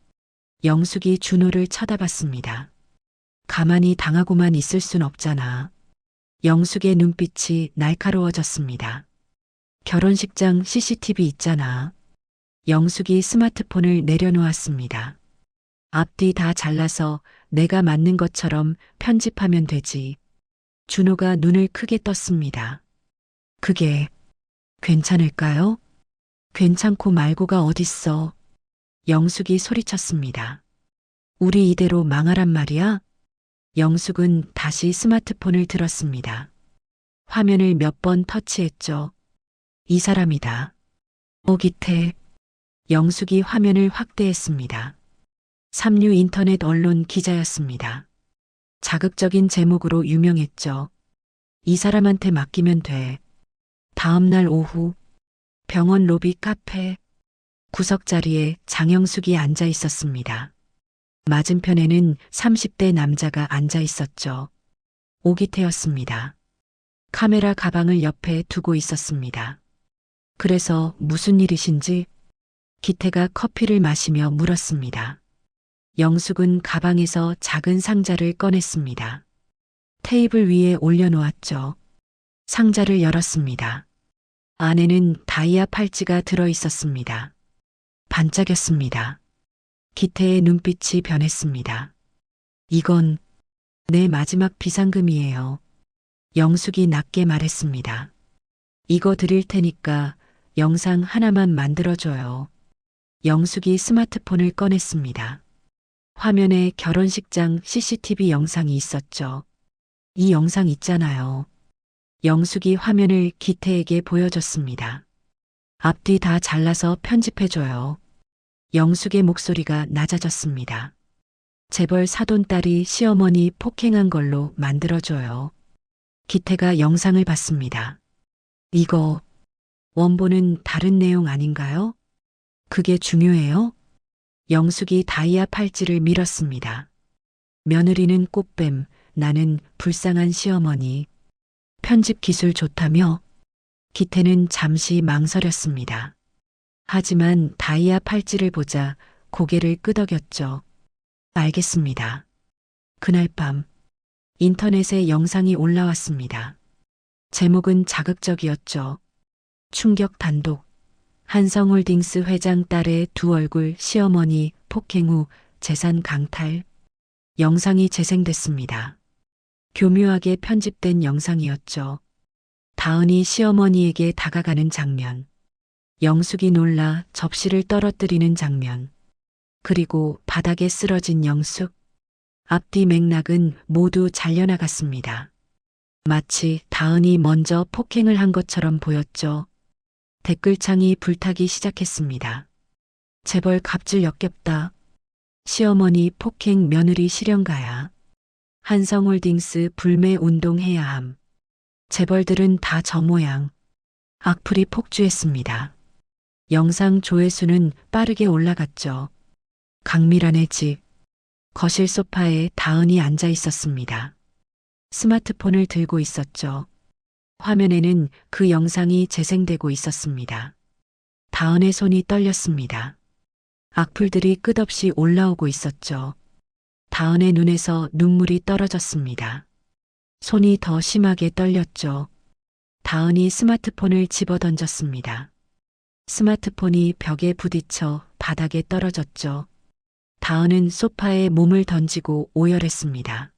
B: 영숙이 준호를 쳐다봤습니다. 가만히 당하고만 있을 순 없잖아. 영숙의 눈빛이 날카로워졌습니다. 결혼식장 CCTV 있잖아. 영숙이 스마트폰을 내려놓았습니다. 앞뒤 다 잘라서 내가 맞는 것처럼 편집하면 되지. 준호가 눈을 크게 떴습니다. 그게 괜찮을까요? 괜찮고 말고가 어딨어. 영숙이 소리쳤습니다. 우리 이대로 망하란 말이야? 영숙은 다시 스마트폰을 들었습니다. 화면을 몇 번 터치했죠. 이 사람이다. 기태. 영숙이 화면을 확대했습니다. 삼류 인터넷 언론 기자였습니다. 자극적인 제목으로 유명했죠. 이 사람한테 맡기면 돼. 다음 날 오후 병원 로비 카페 구석자리에 장영숙이 앉아 있었습니다. 맞은편에는 30대 남자가 앉아 있었죠. 오기태였습니다. 카메라 가방을 옆에 두고 있었습니다. 그래서 무슨 일이신지 기태가 커피를 마시며 물었습니다. 영숙은 가방에서 작은 상자를 꺼냈습니다. 테이블 위에 올려놓았죠. 상자를 열었습니다. 안에는 다이아 팔찌가 들어 있었습니다. 반짝였습니다. 기태의 눈빛이 변했습니다. 이건 내 마지막 비상금이에요. 영숙이 낮게 말했습니다. 이거 드릴 테니까 영상 하나만 만들어줘요. 영숙이 스마트폰을 꺼냈습니다. 화면에 결혼식장 CCTV 영상이 있었죠. 이 영상 있잖아요. 영숙이 화면을 기태에게 보여줬습니다. 앞뒤 다 잘라서 편집해줘요. 영숙의 목소리가 낮아졌습니다. 재벌 사돈딸이 시어머니 폭행한 걸로 만들어줘요. 기태가 영상을 봤습니다. 이거 원본은 다른 내용 아닌가요? 그게 중요해요? 영숙이 다이아 팔찌를 밀었습니다. 며느리는 꽃뱀, 나는 불쌍한 시어머니. 편집 기술 좋다며? 기태는 잠시 망설였습니다. 하지만 다이아 팔찌를 보자 고개를 끄덕였죠. 알겠습니다. 그날 밤 인터넷에 영상이 올라왔습니다. 제목은 자극적이었죠. 충격 단독. 한성홀딩스 회장 딸의 두 얼굴 시어머니 폭행 후 재산 강탈. 영상이 재생됐습니다. 교묘하게 편집된 영상이었죠. 다은이 시어머니에게 다가가는 장면. 영숙이 놀라 접시를 떨어뜨리는 장면. 그리고 바닥에 쓰러진 영숙. 앞뒤 맥락은 모두 잘려나갔습니다. 마치 다은이 먼저 폭행을 한 것처럼 보였죠. 댓글창이 불타기 시작했습니다. 재벌 갑질 역겹다. 시어머니 폭행 며느리 실형가야. 한성홀딩스 불매 운동해야 함. 재벌들은 다 저 모양. 악플이 폭주했습니다. 영상 조회수는 빠르게 올라갔죠. 강미란의 집. 거실 소파에 다은이 앉아 있었습니다. 스마트폰을 들고 있었죠. 화면에는 그 영상이 재생되고 있었습니다. 다은의 손이 떨렸습니다. 악플들이 끝없이 올라오고 있었죠. 다은의 눈에서 눈물이 떨어졌습니다. 손이 더 심하게 떨렸죠. 다은이 스마트폰을 집어던졌습니다. 스마트폰이 벽에 부딪혀 바닥에 떨어졌죠. 다은은 소파에 몸을 던지고 오열했습니다.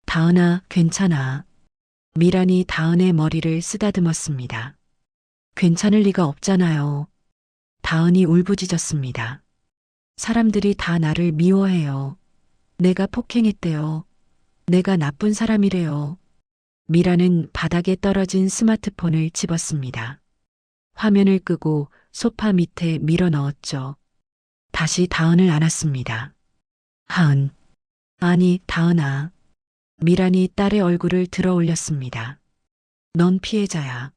B: 다은아, 괜찮아. 미란이 다은의 머리를 쓰다듬었습니다. 괜찮을 리가 없잖아요. 다은이 울부짖었습니다. 사람들이 다 나를 미워해요. 내가 폭행했대요. 내가 나쁜 사람이래요. 미라는 바닥에 떨어진 스마트폰을 집었습니다. 화면을 끄고 소파 밑에 밀어 넣었죠. 다시 다은을 안았습니다. 하은. 아니, 다은아. 미란이 딸의 얼굴을 들어 올렸습니다. 넌 피해자야.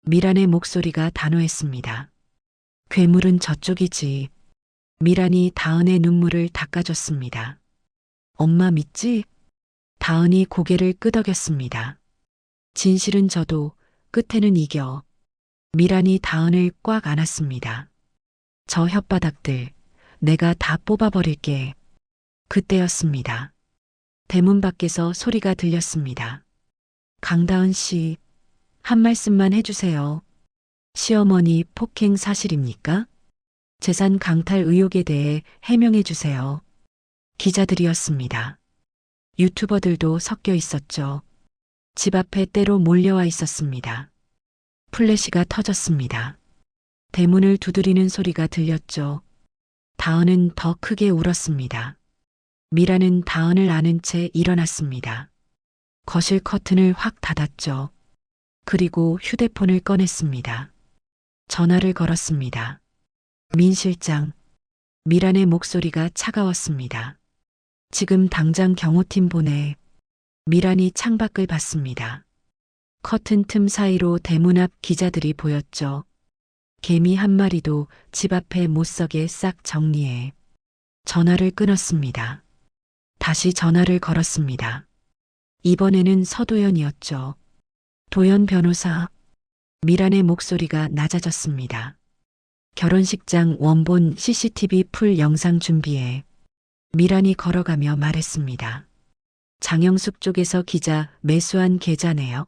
B: 미란의 목소리가 단호했습니다. 괴물은 저쪽이지. 미란이 다은의 눈물을 닦아줬습니다. 엄마 믿지? 다은이 고개를 끄덕였습니다. 진실은 저도 끝에는 이겨. 미란이 다은을 꽉 안았습니다. 저 혓바닥들 내가 다 뽑아버릴게. 그때였습니다. 대문 밖에서 소리가 들렸습니다. 강다은 씨, 한 말씀만 해주세요. 시어머니 폭행 사실입니까? 재산 강탈 의혹에 대해 해명해 주세요. 기자들이었습니다. 유튜버들도 섞여 있었죠. 집 앞에 때로 몰려와 있었습니다. 플래시가 터졌습니다. 대문을 두드리는 소리가 들렸죠. 다은은 더 크게 울었습니다. 미라는 다은을 안은 채 일어났습니다. 거실 커튼을 확 닫았죠. 그리고 휴대폰을 꺼냈습니다. 전화를 걸었습니다. 민 실장. 미란의 목소리가 차가웠습니다. 지금 당장 경호팀 보내. 미란이 창밖을 봤습니다. 커튼 틈 사이로 대문 앞 기자들이 보였죠. 개미 한 마리도 집 앞에 못 서게 싹 정리해. 전화를 끊었습니다. 다시 전화를 걸었습니다. 이번에는 서도연이었죠. 도연 변호사. 미란의 목소리가 낮아졌습니다. 결혼식장 원본 CCTV 풀 영상 준비해. 미란이 걸어가며 말했습니다. 장영숙 쪽에서 기자 매수한 계좌네요.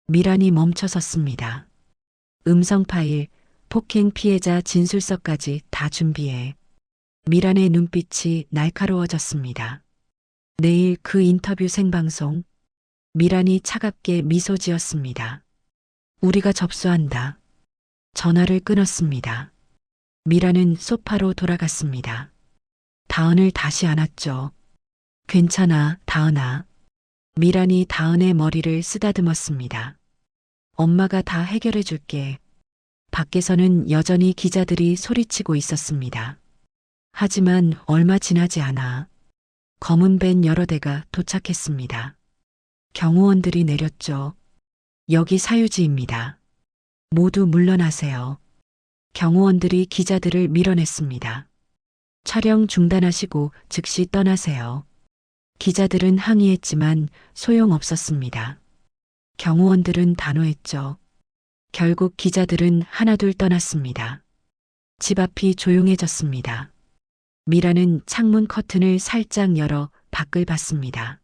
B: 미란이 멈춰섰습니다. 음성 파일, 폭행 피해자 진술서까지 다 준비해. 미란의 눈빛이 날카로워졌습니다. 내일 그 인터뷰 생방송. 미란이 차갑게 미소 지었습니다. 우리가 접수한다. 전화를 끊었습니다. 미란은 소파로 돌아갔습니다. 다은을 다시 안았죠. 괜찮아, 다은아. 미란이 다은의 머리를 쓰다듬었습니다. 엄마가 다 해결해 줄게. 밖에서는 여전히 기자들이 소리치고 있었습니다. 하지만 얼마 지나지 않아 검은 밴 여러 대가 도착했습니다. 경호원들이 내렸죠. 여기 사유지입니다. 모두 물러나세요. 경호원들이 기자들을 밀어냈습니다. 촬영 중단하시고 즉시 떠나세요. 기자들은 항의했지만 소용없었습니다. 경호원들은 단호했죠. 결국 기자들은 하나둘 떠났습니다. 집 앞이 조용해졌습니다. 미라는 창문 커튼을 살짝 열어 밖을 봤습니다.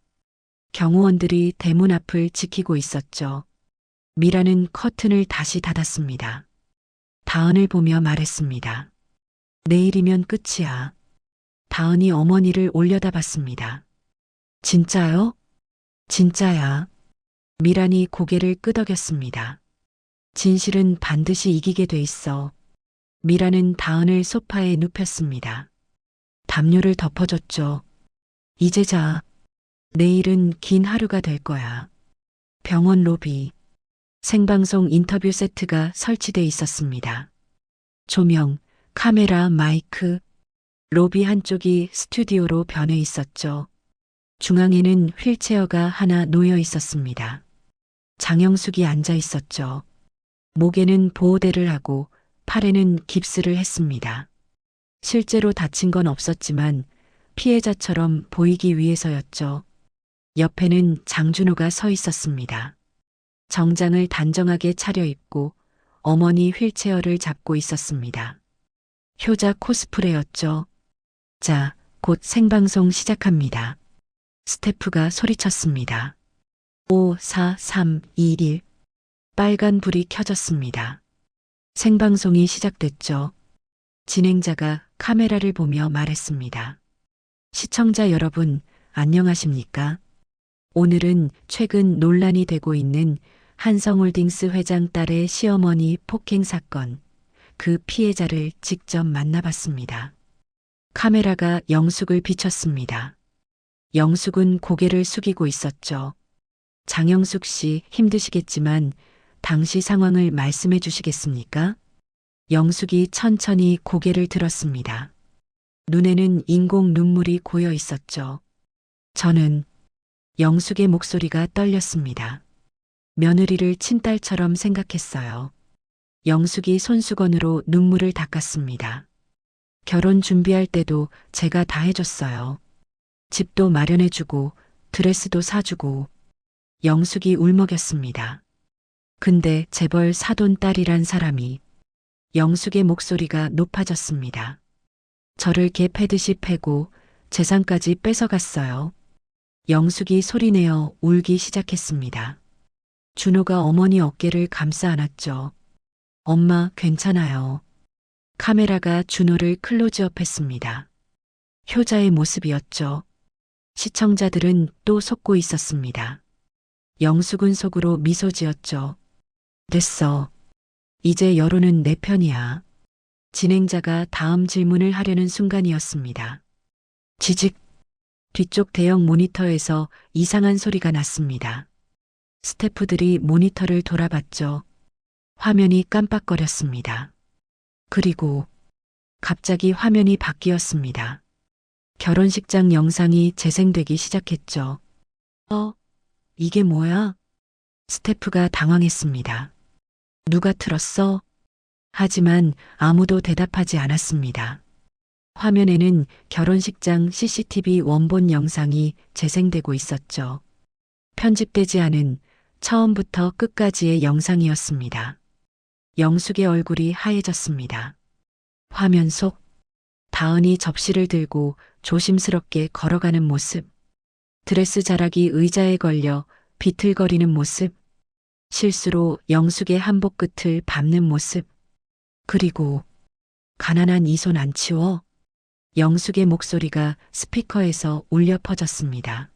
B: 경호원들이 대문 앞을 지키고 있었죠. 미라는 커튼을 다시 닫았습니다. 다은을 보며 말했습니다. 내일이면 끝이야. 다은이 어머니를 올려다봤습니다. 진짜요? 진짜야. 미란이 고개를 끄덕였습니다. 진실은 반드시 이기게 돼 있어. 미란은 다은을 소파에 눕혔습니다. 담요를 덮어줬죠. 이제 자. 내일은 긴 하루가 될 거야. 병원 로비. 생방송 인터뷰 세트가 설치돼 있었습니다. 조명, 카메라, 마이크. 로비 한쪽이 스튜디오로 변해 있었죠. 중앙에는 휠체어가 하나 놓여 있었습니다. 장영숙이 앉아 있었죠. 목에는 보호대를 하고 팔에는 깁스를 했습니다. 실제로 다친 건 없었지만 피해자처럼 보이기 위해서였죠. 옆에는 장준호가 서 있었습니다. 정장을 단정하게 차려입고 어머니 휠체어를 잡고 있었습니다. 효자 코스프레였죠. 자, 곧 생방송 시작합니다. 스태프가 소리쳤습니다. 5, 4, 3, 2, 1. 빨간 불이 켜졌습니다. 생방송이 시작됐죠. 진행자가 카메라를 보며 말했습니다. 시청자 여러분, 안녕하십니까? 오늘은 최근 논란이 되고 있는 한성홀딩스 회장 딸의 시어머니 폭행 사건, 그 피해자를 직접 만나봤습니다. 카메라가 영숙을 비췄습니다. 영숙은 고개를 숙이고 있었죠. 장영숙 씨 힘드시겠지만 당시 상황을 말씀해 주시겠습니까? 영숙이 천천히 고개를 들었습니다. 눈에는 인공 눈물이 고여 있었죠. 저는 영숙의 목소리가 떨렸습니다. 며느리를 친딸처럼 생각했어요. 영숙이 손수건으로 눈물을 닦았습니다. 결혼 준비할 때도 제가 다 해줬어요. 집도 마련해주고 드레스도 사주고. 영숙이 울먹였습니다. 근데 재벌 사돈 딸이란 사람이. 영숙의 목소리가 높아졌습니다. 저를 개 패듯이 패고 재산까지 뺏어갔어요. 영숙이 소리내어 울기 시작했습니다. 준호가 어머니 어깨를 감싸 안았죠. 엄마 괜찮아요. 카메라가 준호를 클로즈업했습니다. 효자의 모습이었죠. 시청자들은 또 속고 있었습니다. 영숙은 속으로 미소 지었죠. 됐어. 이제 여론은 내 편이야. 진행자가 다음 질문을 하려는 순간이었습니다. 지직. 뒤쪽 대형 모니터에서 이상한 소리가 났습니다. 스태프들이 모니터를 돌아봤죠. 화면이 깜빡거렸습니다. 그리고 갑자기 화면이 바뀌었습니다. 결혼식장 영상이 재생되기 시작했죠. 이게 뭐야? 스태프가 당황했습니다. 누가 틀었어? 하지만 아무도 대답하지 않았습니다. 화면에는 결혼식장 CCTV 원본 영상이 재생되고 있었죠. 편집되지 않은 처음부터 끝까지의 영상이었습니다. 영숙의 얼굴이 하얘졌습니다. 화면 속 다은이 접시를 들고 조심스럽게 걸어가는 모습, 드레스 자락이 의자에 걸려 비틀거리는 모습, 실수로 영숙의 한복 끝을 밟는 모습, 그리고 가난한 이 손 안 치워? 영숙의 목소리가 스피커에서 울려 퍼졌습니다.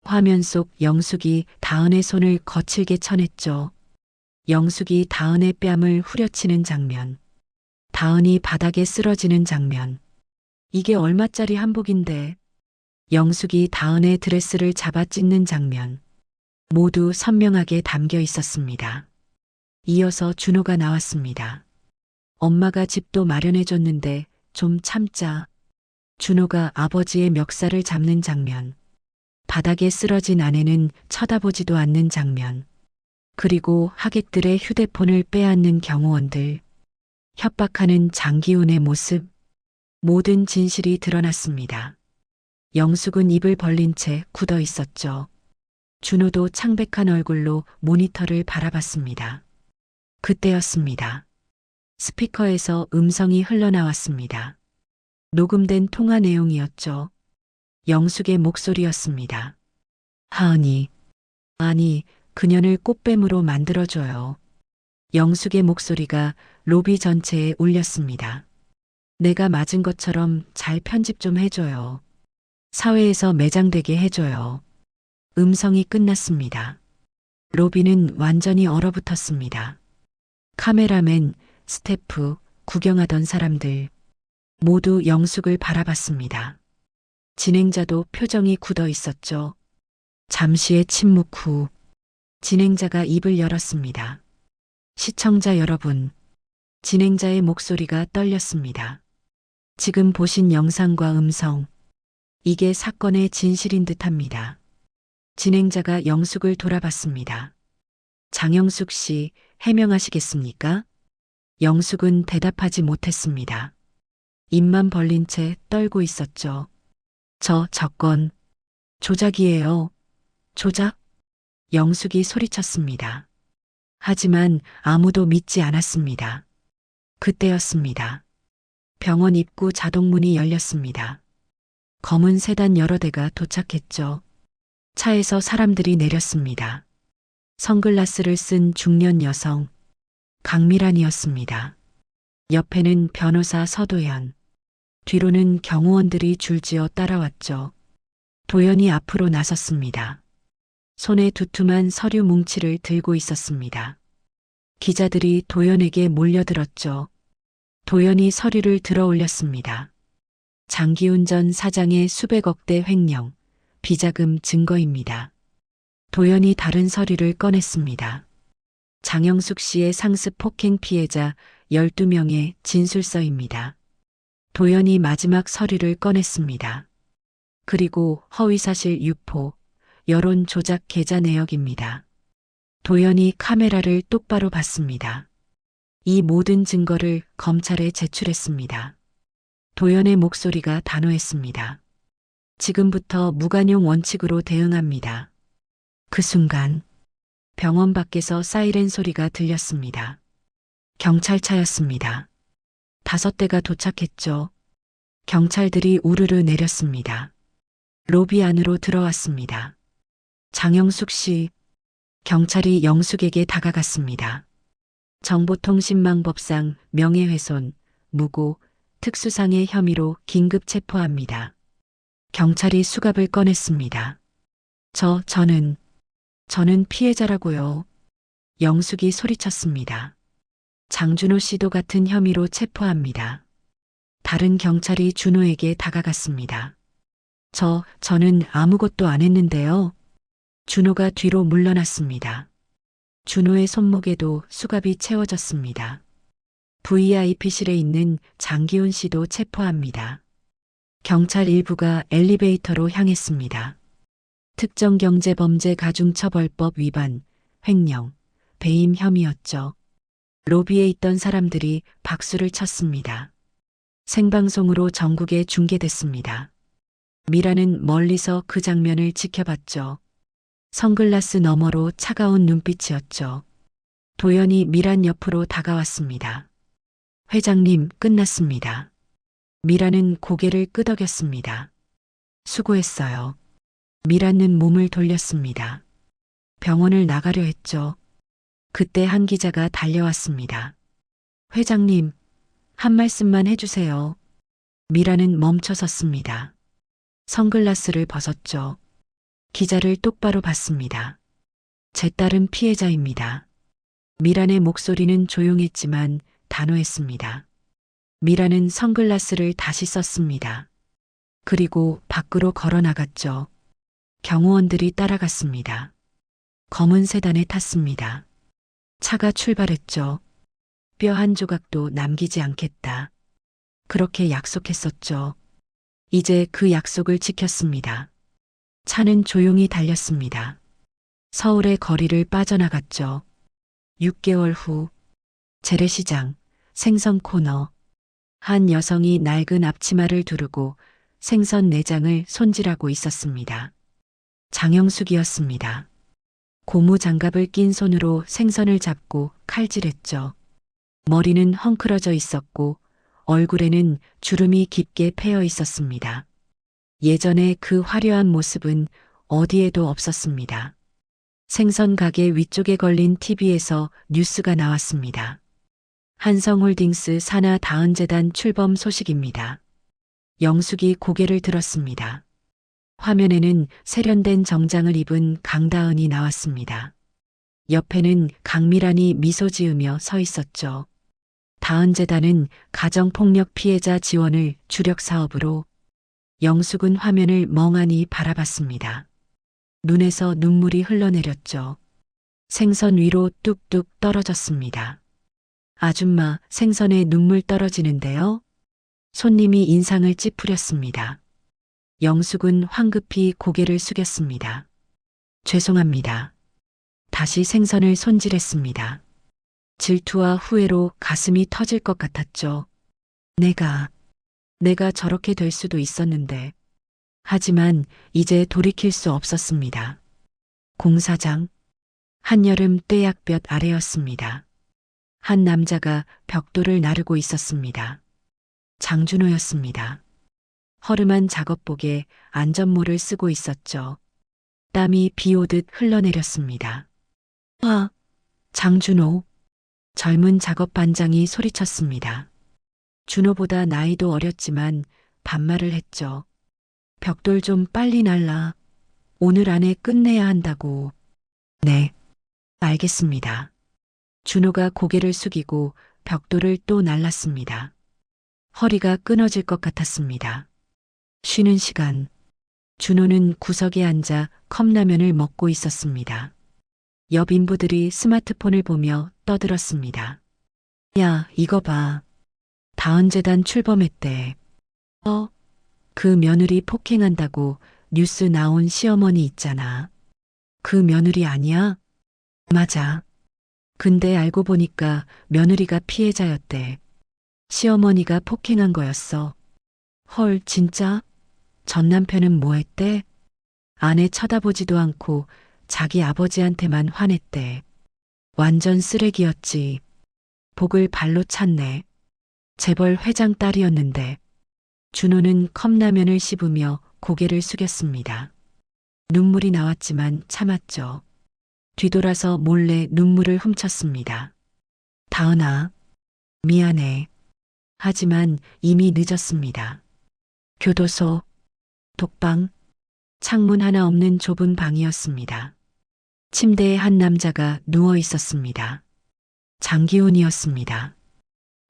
B: 화면 속 영숙이 다은의 손을 거칠게 쳐냈죠. 영숙이 다은의 뺨을 후려치는 장면, 다은이 바닥에 쓰러지는 장면. 이게 얼마짜리 한복인데. 영숙이 다은의 드레스를 잡아 찢는 장면. 모두 선명하게 담겨 있었습니다. 이어서 준호가 나왔습니다. 엄마가 집도 마련해줬는데 좀 참자. 준호가 아버지의 멱살을 잡는 장면. 바닥에 쓰러진 아내는 쳐다보지도 않는 장면. 그리고 하객들의 휴대폰을 빼앗는 경호원들. 협박하는 장기훈의 모습. 모든 진실이 드러났습니다. 영숙은 입을 벌린 채 굳어 있었죠. 준호도 창백한 얼굴로 모니터를 바라봤습니다. 그때였습니다. 스피커에서 음성이 흘러나왔습니다. 녹음된 통화 내용이었죠. 영숙의 목소리였습니다. 하은이, 아니, 그녀를 꽃뱀으로 만들어줘요. 영숙의 목소리가 로비 전체에 울렸습니다. 내가 맞은 것처럼 잘 편집 좀 해줘요. 사회에서 매장되게 해줘요. 음성이 끝났습니다. 로비는 완전히 얼어붙었습니다. 카메라맨, 스태프, 구경하던 사람들 모두 영숙을 바라봤습니다. 진행자도 표정이 굳어 있었죠. 잠시의 침묵 후 진행자가 입을 열었습니다. 시청자 여러분, 진행자의 목소리가 떨렸습니다. 지금 보신 영상과 음성, 이게 사건의 진실인 듯합니다. 진행자가 영숙을 돌아봤습니다. 장영숙 씨, 해명하시겠습니까? 영숙은 대답하지 못했습니다. 입만 벌린 채 떨고 있었죠. 저 건 조작이에요. 조작? 영숙이 소리쳤습니다. 하지만 아무도 믿지 않았습니다. 그때였습니다. 병원 입구 자동문이 열렸습니다. 검은 세단 여러 대가 도착했죠. 차에서 사람들이 내렸습니다. 선글라스를 쓴 중년 여성, 강미란이었습니다. 옆에는 변호사 서도연, 뒤로는 경호원들이 줄지어 따라왔죠. 도연이 앞으로 나섰습니다. 손에 두툼한 서류 뭉치를 들고 있었습니다. 기자들이 도연에게 몰려들었죠. 도연이 서류를 들어 올렸습니다. 장기훈 전 사장의 수백억대 횡령, 비자금 증거입니다. 도연이 다른 서류를 꺼냈습니다. 장영숙 씨의 상습 폭행 피해자 12명의 진술서입니다. 도연이 마지막 서류를 꺼냈습니다. 그리고 허위사실 유포, 여론 조작 계좌 내역입니다. 도연이 카메라를 똑바로 봤습니다. 이 모든 증거를 검찰에 제출했습니다. 도연의 목소리가 단호했습니다. 지금부터 무관용 원칙으로 대응합니다. 그 순간 병원 밖에서 사이렌 소리가 들렸습니다. 경찰차였습니다. 5대가 도착했죠. 경찰들이 우르르 내렸습니다. 로비 안으로 들어왔습니다. 장영숙 씨, 경찰이 영숙에게 다가갔습니다. 정보통신망법상 명예훼손, 무고, 특수상해 혐의로 긴급 체포합니다. 경찰이 수갑을 꺼냈습니다. 저는 피해자라고요. 영숙이 소리쳤습니다. 장준호 씨도 같은 혐의로 체포합니다. 다른 경찰이 준호에게 다가갔습니다. 저는 아무것도 안 했는데요. 준호가 뒤로 물러났습니다. 준호의 손목에도 수갑이 채워졌습니다. VIP실에 있는 장기훈 씨도 체포합니다. 경찰 일부가 엘리베이터로 향했습니다. 특정경제범죄가중처벌법 위반, 횡령, 배임 혐의였죠. 로비에 있던 사람들이 박수를 쳤습니다. 생방송으로 전국에 중계됐습니다. 미라는 멀리서 그 장면을 지켜봤죠. 선글라스 너머로 차가운 눈빛이었죠. 도연이 미란 옆으로 다가왔습니다. 회장님, 끝났습니다. 미라는 고개를 끄덕였습니다. 수고했어요. 미라는 몸을 돌렸습니다. 병원을 나가려 했죠. 그때 한 기자가 달려왔습니다. 회장님, 한 말씀만 해주세요. 미라는 멈춰 섰습니다. 선글라스를 벗었죠. 기자를 똑바로 봤습니다. 제 딸은 피해자입니다. 미란의 목소리는 조용했지만 단호했습니다. 미라는 선글라스를 다시 썼습니다. 그리고 밖으로 걸어 나갔죠. 경호원들이 따라갔습니다. 검은 세단에 탔습니다. 차가 출발했죠. 뼈 한 조각도 남기지 않겠다. 그렇게 약속했었죠. 이제 그 약속을 지켰습니다. 차는 조용히 달렸습니다. 서울의 거리를 빠져나갔죠. 6개월 후 재래시장 생선 코너 한 여성이 낡은 앞치마를 두르고 생선 내장을 손질하고 있었습니다. 장영숙이었습니다. 고무 장갑을 낀 손으로 생선을 잡고 칼질했죠. 머리는 헝클어져 있었고 얼굴에는 주름이 깊게 패여 있었습니다. 예전에 그 화려한 모습은 어디에도 없었습니다. 생선 가게 위쪽에 걸린 TV에서 뉴스가 나왔습니다. 한성홀딩스 산하 다은재단 출범 소식입니다. 영숙이 고개를 들었습니다. 화면에는 세련된 정장을 입은 강다은이 나왔습니다. 옆에는 강미란이 미소 지으며 서 있었죠. 다은재단은 가정폭력 피해자 지원을 주력 사업으로. 영숙은 화면을 멍하니 바라봤습니다. 눈에서 눈물이 흘러내렸죠. 생선 위로 뚝뚝 떨어졌습니다. 아줌마, 생선에 눈물 떨어지는데요? 손님이 인상을 찌푸렸습니다. 영숙은 황급히 고개를 숙였습니다. 죄송합니다. 다시 생선을 손질했습니다. 질투와 후회로 가슴이 터질 것 같았죠. 내가 저렇게 될 수도 있었는데. 하지만 이제 돌이킬 수 없었습니다. 공사장, 한여름 떼약볕 아래였습니다. 한 남자가 벽돌을 나르고 있었습니다. 장준호였습니다. 허름한 작업복에 안전모를 쓰고 있었죠. 땀이 비 오듯 흘러내렸습니다. 아, 장준호. 젊은 작업반장이 소리쳤습니다. 준호보다 나이도 어렸지만 반말을 했죠. 벽돌 좀 빨리 날라. 오늘 안에 끝내야 한다고. 네, 알겠습니다. 준호가 고개를 숙이고 벽돌을 또 날랐습니다. 허리가 끊어질 것 같았습니다. 쉬는 시간. 준호는 구석에 앉아 컵라면을 먹고 있었습니다. 옆 인부들이 스마트폰을 보며 떠들었습니다. 야, 이거 봐. 다은재단 출범했대. 그 며느리 폭행한다고 뉴스 나온 시어머니 있잖아. 그 며느리 아니야? 맞아. 근데 알고 보니까 며느리가 피해자였대. 시어머니가 폭행한 거였어. 헐, 진짜? 전 남편은 뭐 했대? 아내 쳐다보지도 않고 자기 아버지한테만 화냈대. 완전 쓰레기였지. 복을 발로 찼네. 재벌 회장 딸이었는데. 준호는 컵라면을 씹으며 고개를 숙였습니다. 눈물이 나왔지만 참았죠. 뒤돌아서 몰래 눈물을 훔쳤습니다. 다은아, 미안해. 하지만 이미 늦었습니다. 교도소, 독방, 창문 하나 없는 좁은 방이었습니다. 침대에 한 남자가 누워 있었습니다. 장기훈이었습니다.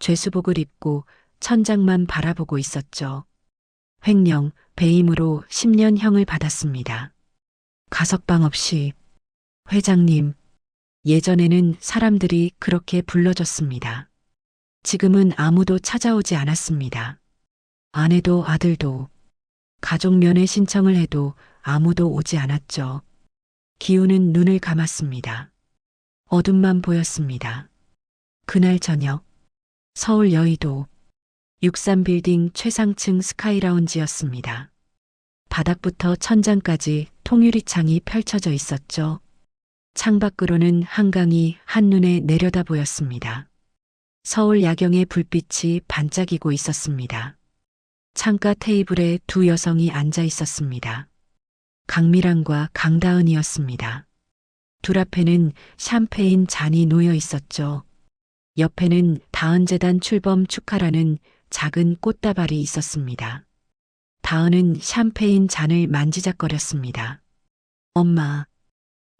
B: 죄수복을 입고 천장만 바라보고 있었죠. 횡령, 배임으로 10년형을 받았습니다. 가석방 없이. 회장님, 예전에는 사람들이 그렇게 불러줬습니다. 지금은 아무도 찾아오지 않았습니다. 아내도 아들도 가족 면회 신청을 해도 아무도 오지 않았죠. 기우는 눈을 감았습니다. 어둠만 보였습니다. 그날 저녁 서울 여의도 63빌딩 최상층 스카이라운지였습니다. 바닥부터 천장까지 통유리창이 펼쳐져 있었죠. 창밖으로는 한강이 한눈에 내려다 보였습니다. 서울 야경의 불빛이 반짝이고 있었습니다. 창가 테이블에 두 여성이 앉아 있었습니다. 강미란과 강다은이었습니다. 둘 앞에는 샴페인 잔이 놓여 있었죠. 옆에는 다은재단 출범 축하라는 작은 꽃다발이 있었습니다. 다은은 샴페인 잔을 만지작거렸습니다. 엄마,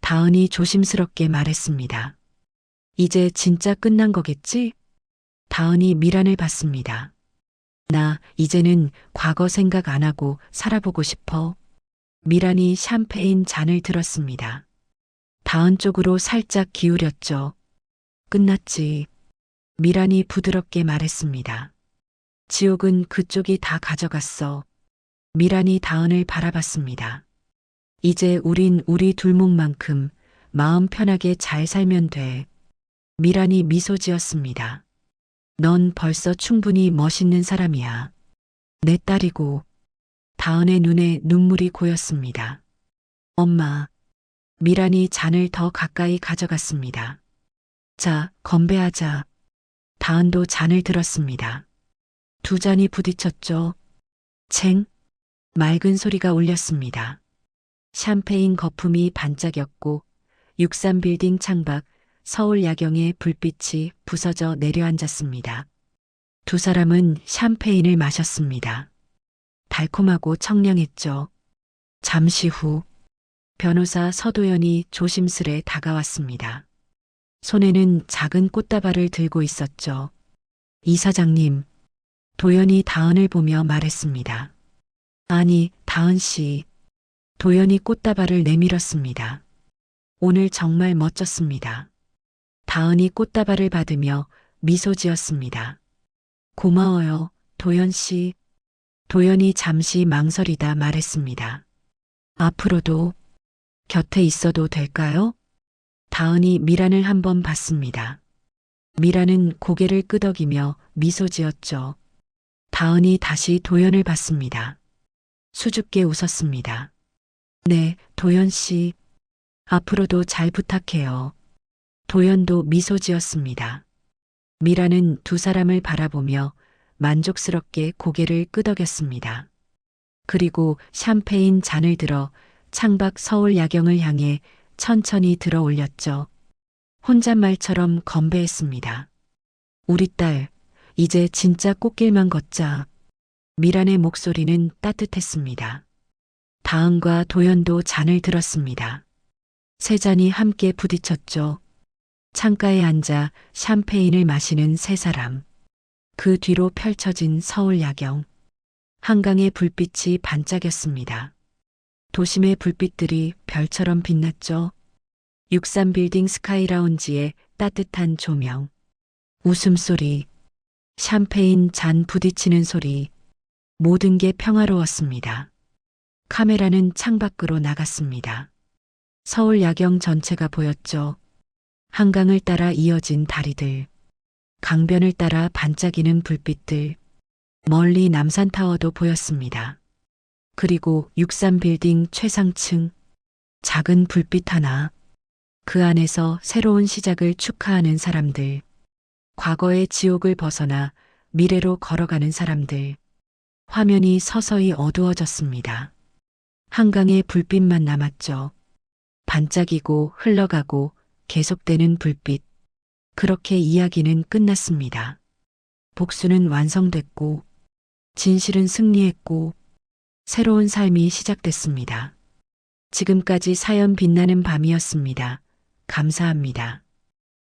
B: 다은이 조심스럽게 말했습니다. 이제 진짜 끝난 거겠지? 다은이 미란을 봤습니다. 나 이제는 과거 생각 안 하고 살아보고 싶어. 미란이 샴페인 잔을 들었습니다. 다은 쪽으로 살짝 기울였죠. 끝났지. 미란이 부드럽게 말했습니다. 지옥은 그쪽이 다 가져갔어. 미란이 다은을 바라봤습니다. 이제 우린 우리 둘목만큼 마음 편하게 잘 살면 돼. 미란이 미소 지었습니다. 넌 벌써 충분히 멋있는 사람이야. 내 딸이고. 다은의 눈에 눈물이 고였습니다. 엄마. 미란이 잔을 더 가까이 가져갔습니다. 자, 건배하자. 다은도 잔을 들었습니다. 두 잔이 부딪혔죠. 챙. 맑은 소리가 울렸습니다. 샴페인 거품이 반짝였고 63빌딩 창밖 서울 야경의 불빛이 부서져 내려앉았습니다. 두 사람은 샴페인을 마셨습니다. 달콤하고 청량했죠. 잠시 후 변호사 서도연이 조심스레 다가왔습니다. 손에는 작은 꽃다발을 들고 있었죠. 이사장님, 도연이 다은을 보며 말했습니다. 아니, 다은 씨. 도연이 꽃다발을 내밀었습니다. 오늘 정말 멋졌습니다. 다은이 꽃다발을 받으며 미소 지었습니다. 고마워요, 도연 씨. 도연이 잠시 망설이다 말했습니다. 앞으로도 곁에 있어도 될까요? 다은이 미란을 한번 봤습니다. 미란은 고개를 끄덕이며 미소 지었죠. 다은이 다시 도연을 봤습니다. 수줍게 웃었습니다. 네, 도연 씨. 앞으로도 잘 부탁해요. 도연도 미소 지었습니다. 미란은 두 사람을 바라보며 만족스럽게 고개를 끄덕였습니다. 그리고 샴페인 잔을 들어 창밖 서울 야경을 향해 천천히 들어 올렸죠. 혼잣말처럼 건배했습니다. 우리 딸, 이제 진짜 꽃길만 걷자. 미란의 목소리는 따뜻했습니다. 다은과 도연도 잔을 들었습니다. 세 잔이 함께 부딪혔죠. 창가에 앉아 샴페인을 마시는 세 사람. 그 뒤로 펼쳐진 서울 야경. 한강의 불빛이 반짝였습니다. 도심의 불빛들이 별처럼 빛났죠. 63빌딩 스카이라운지의 따뜻한 조명. 웃음소리. 샴페인 잔 부딪히는 소리. 모든 게 평화로웠습니다. 카메라는 창밖으로 나갔습니다. 서울 야경 전체가 보였죠. 한강을 따라 이어진 다리들. 강변을 따라 반짝이는 불빛들. 멀리 남산타워도 보였습니다. 그리고 63빌딩 최상층. 작은 불빛 하나. 그 안에서 새로운 시작을 축하하는 사람들. 과거의 지옥을 벗어나 미래로 걸어가는 사람들. 화면이 서서히 어두워졌습니다. 한강의 불빛만 남았죠. 반짝이고 흘러가고 계속되는 불빛. 그렇게 이야기는 끝났습니다. 복수는 완성됐고, 진실은 승리했고, 새로운 삶이 시작됐습니다. 지금까지 사연 빛나는 밤이었습니다. 감사합니다.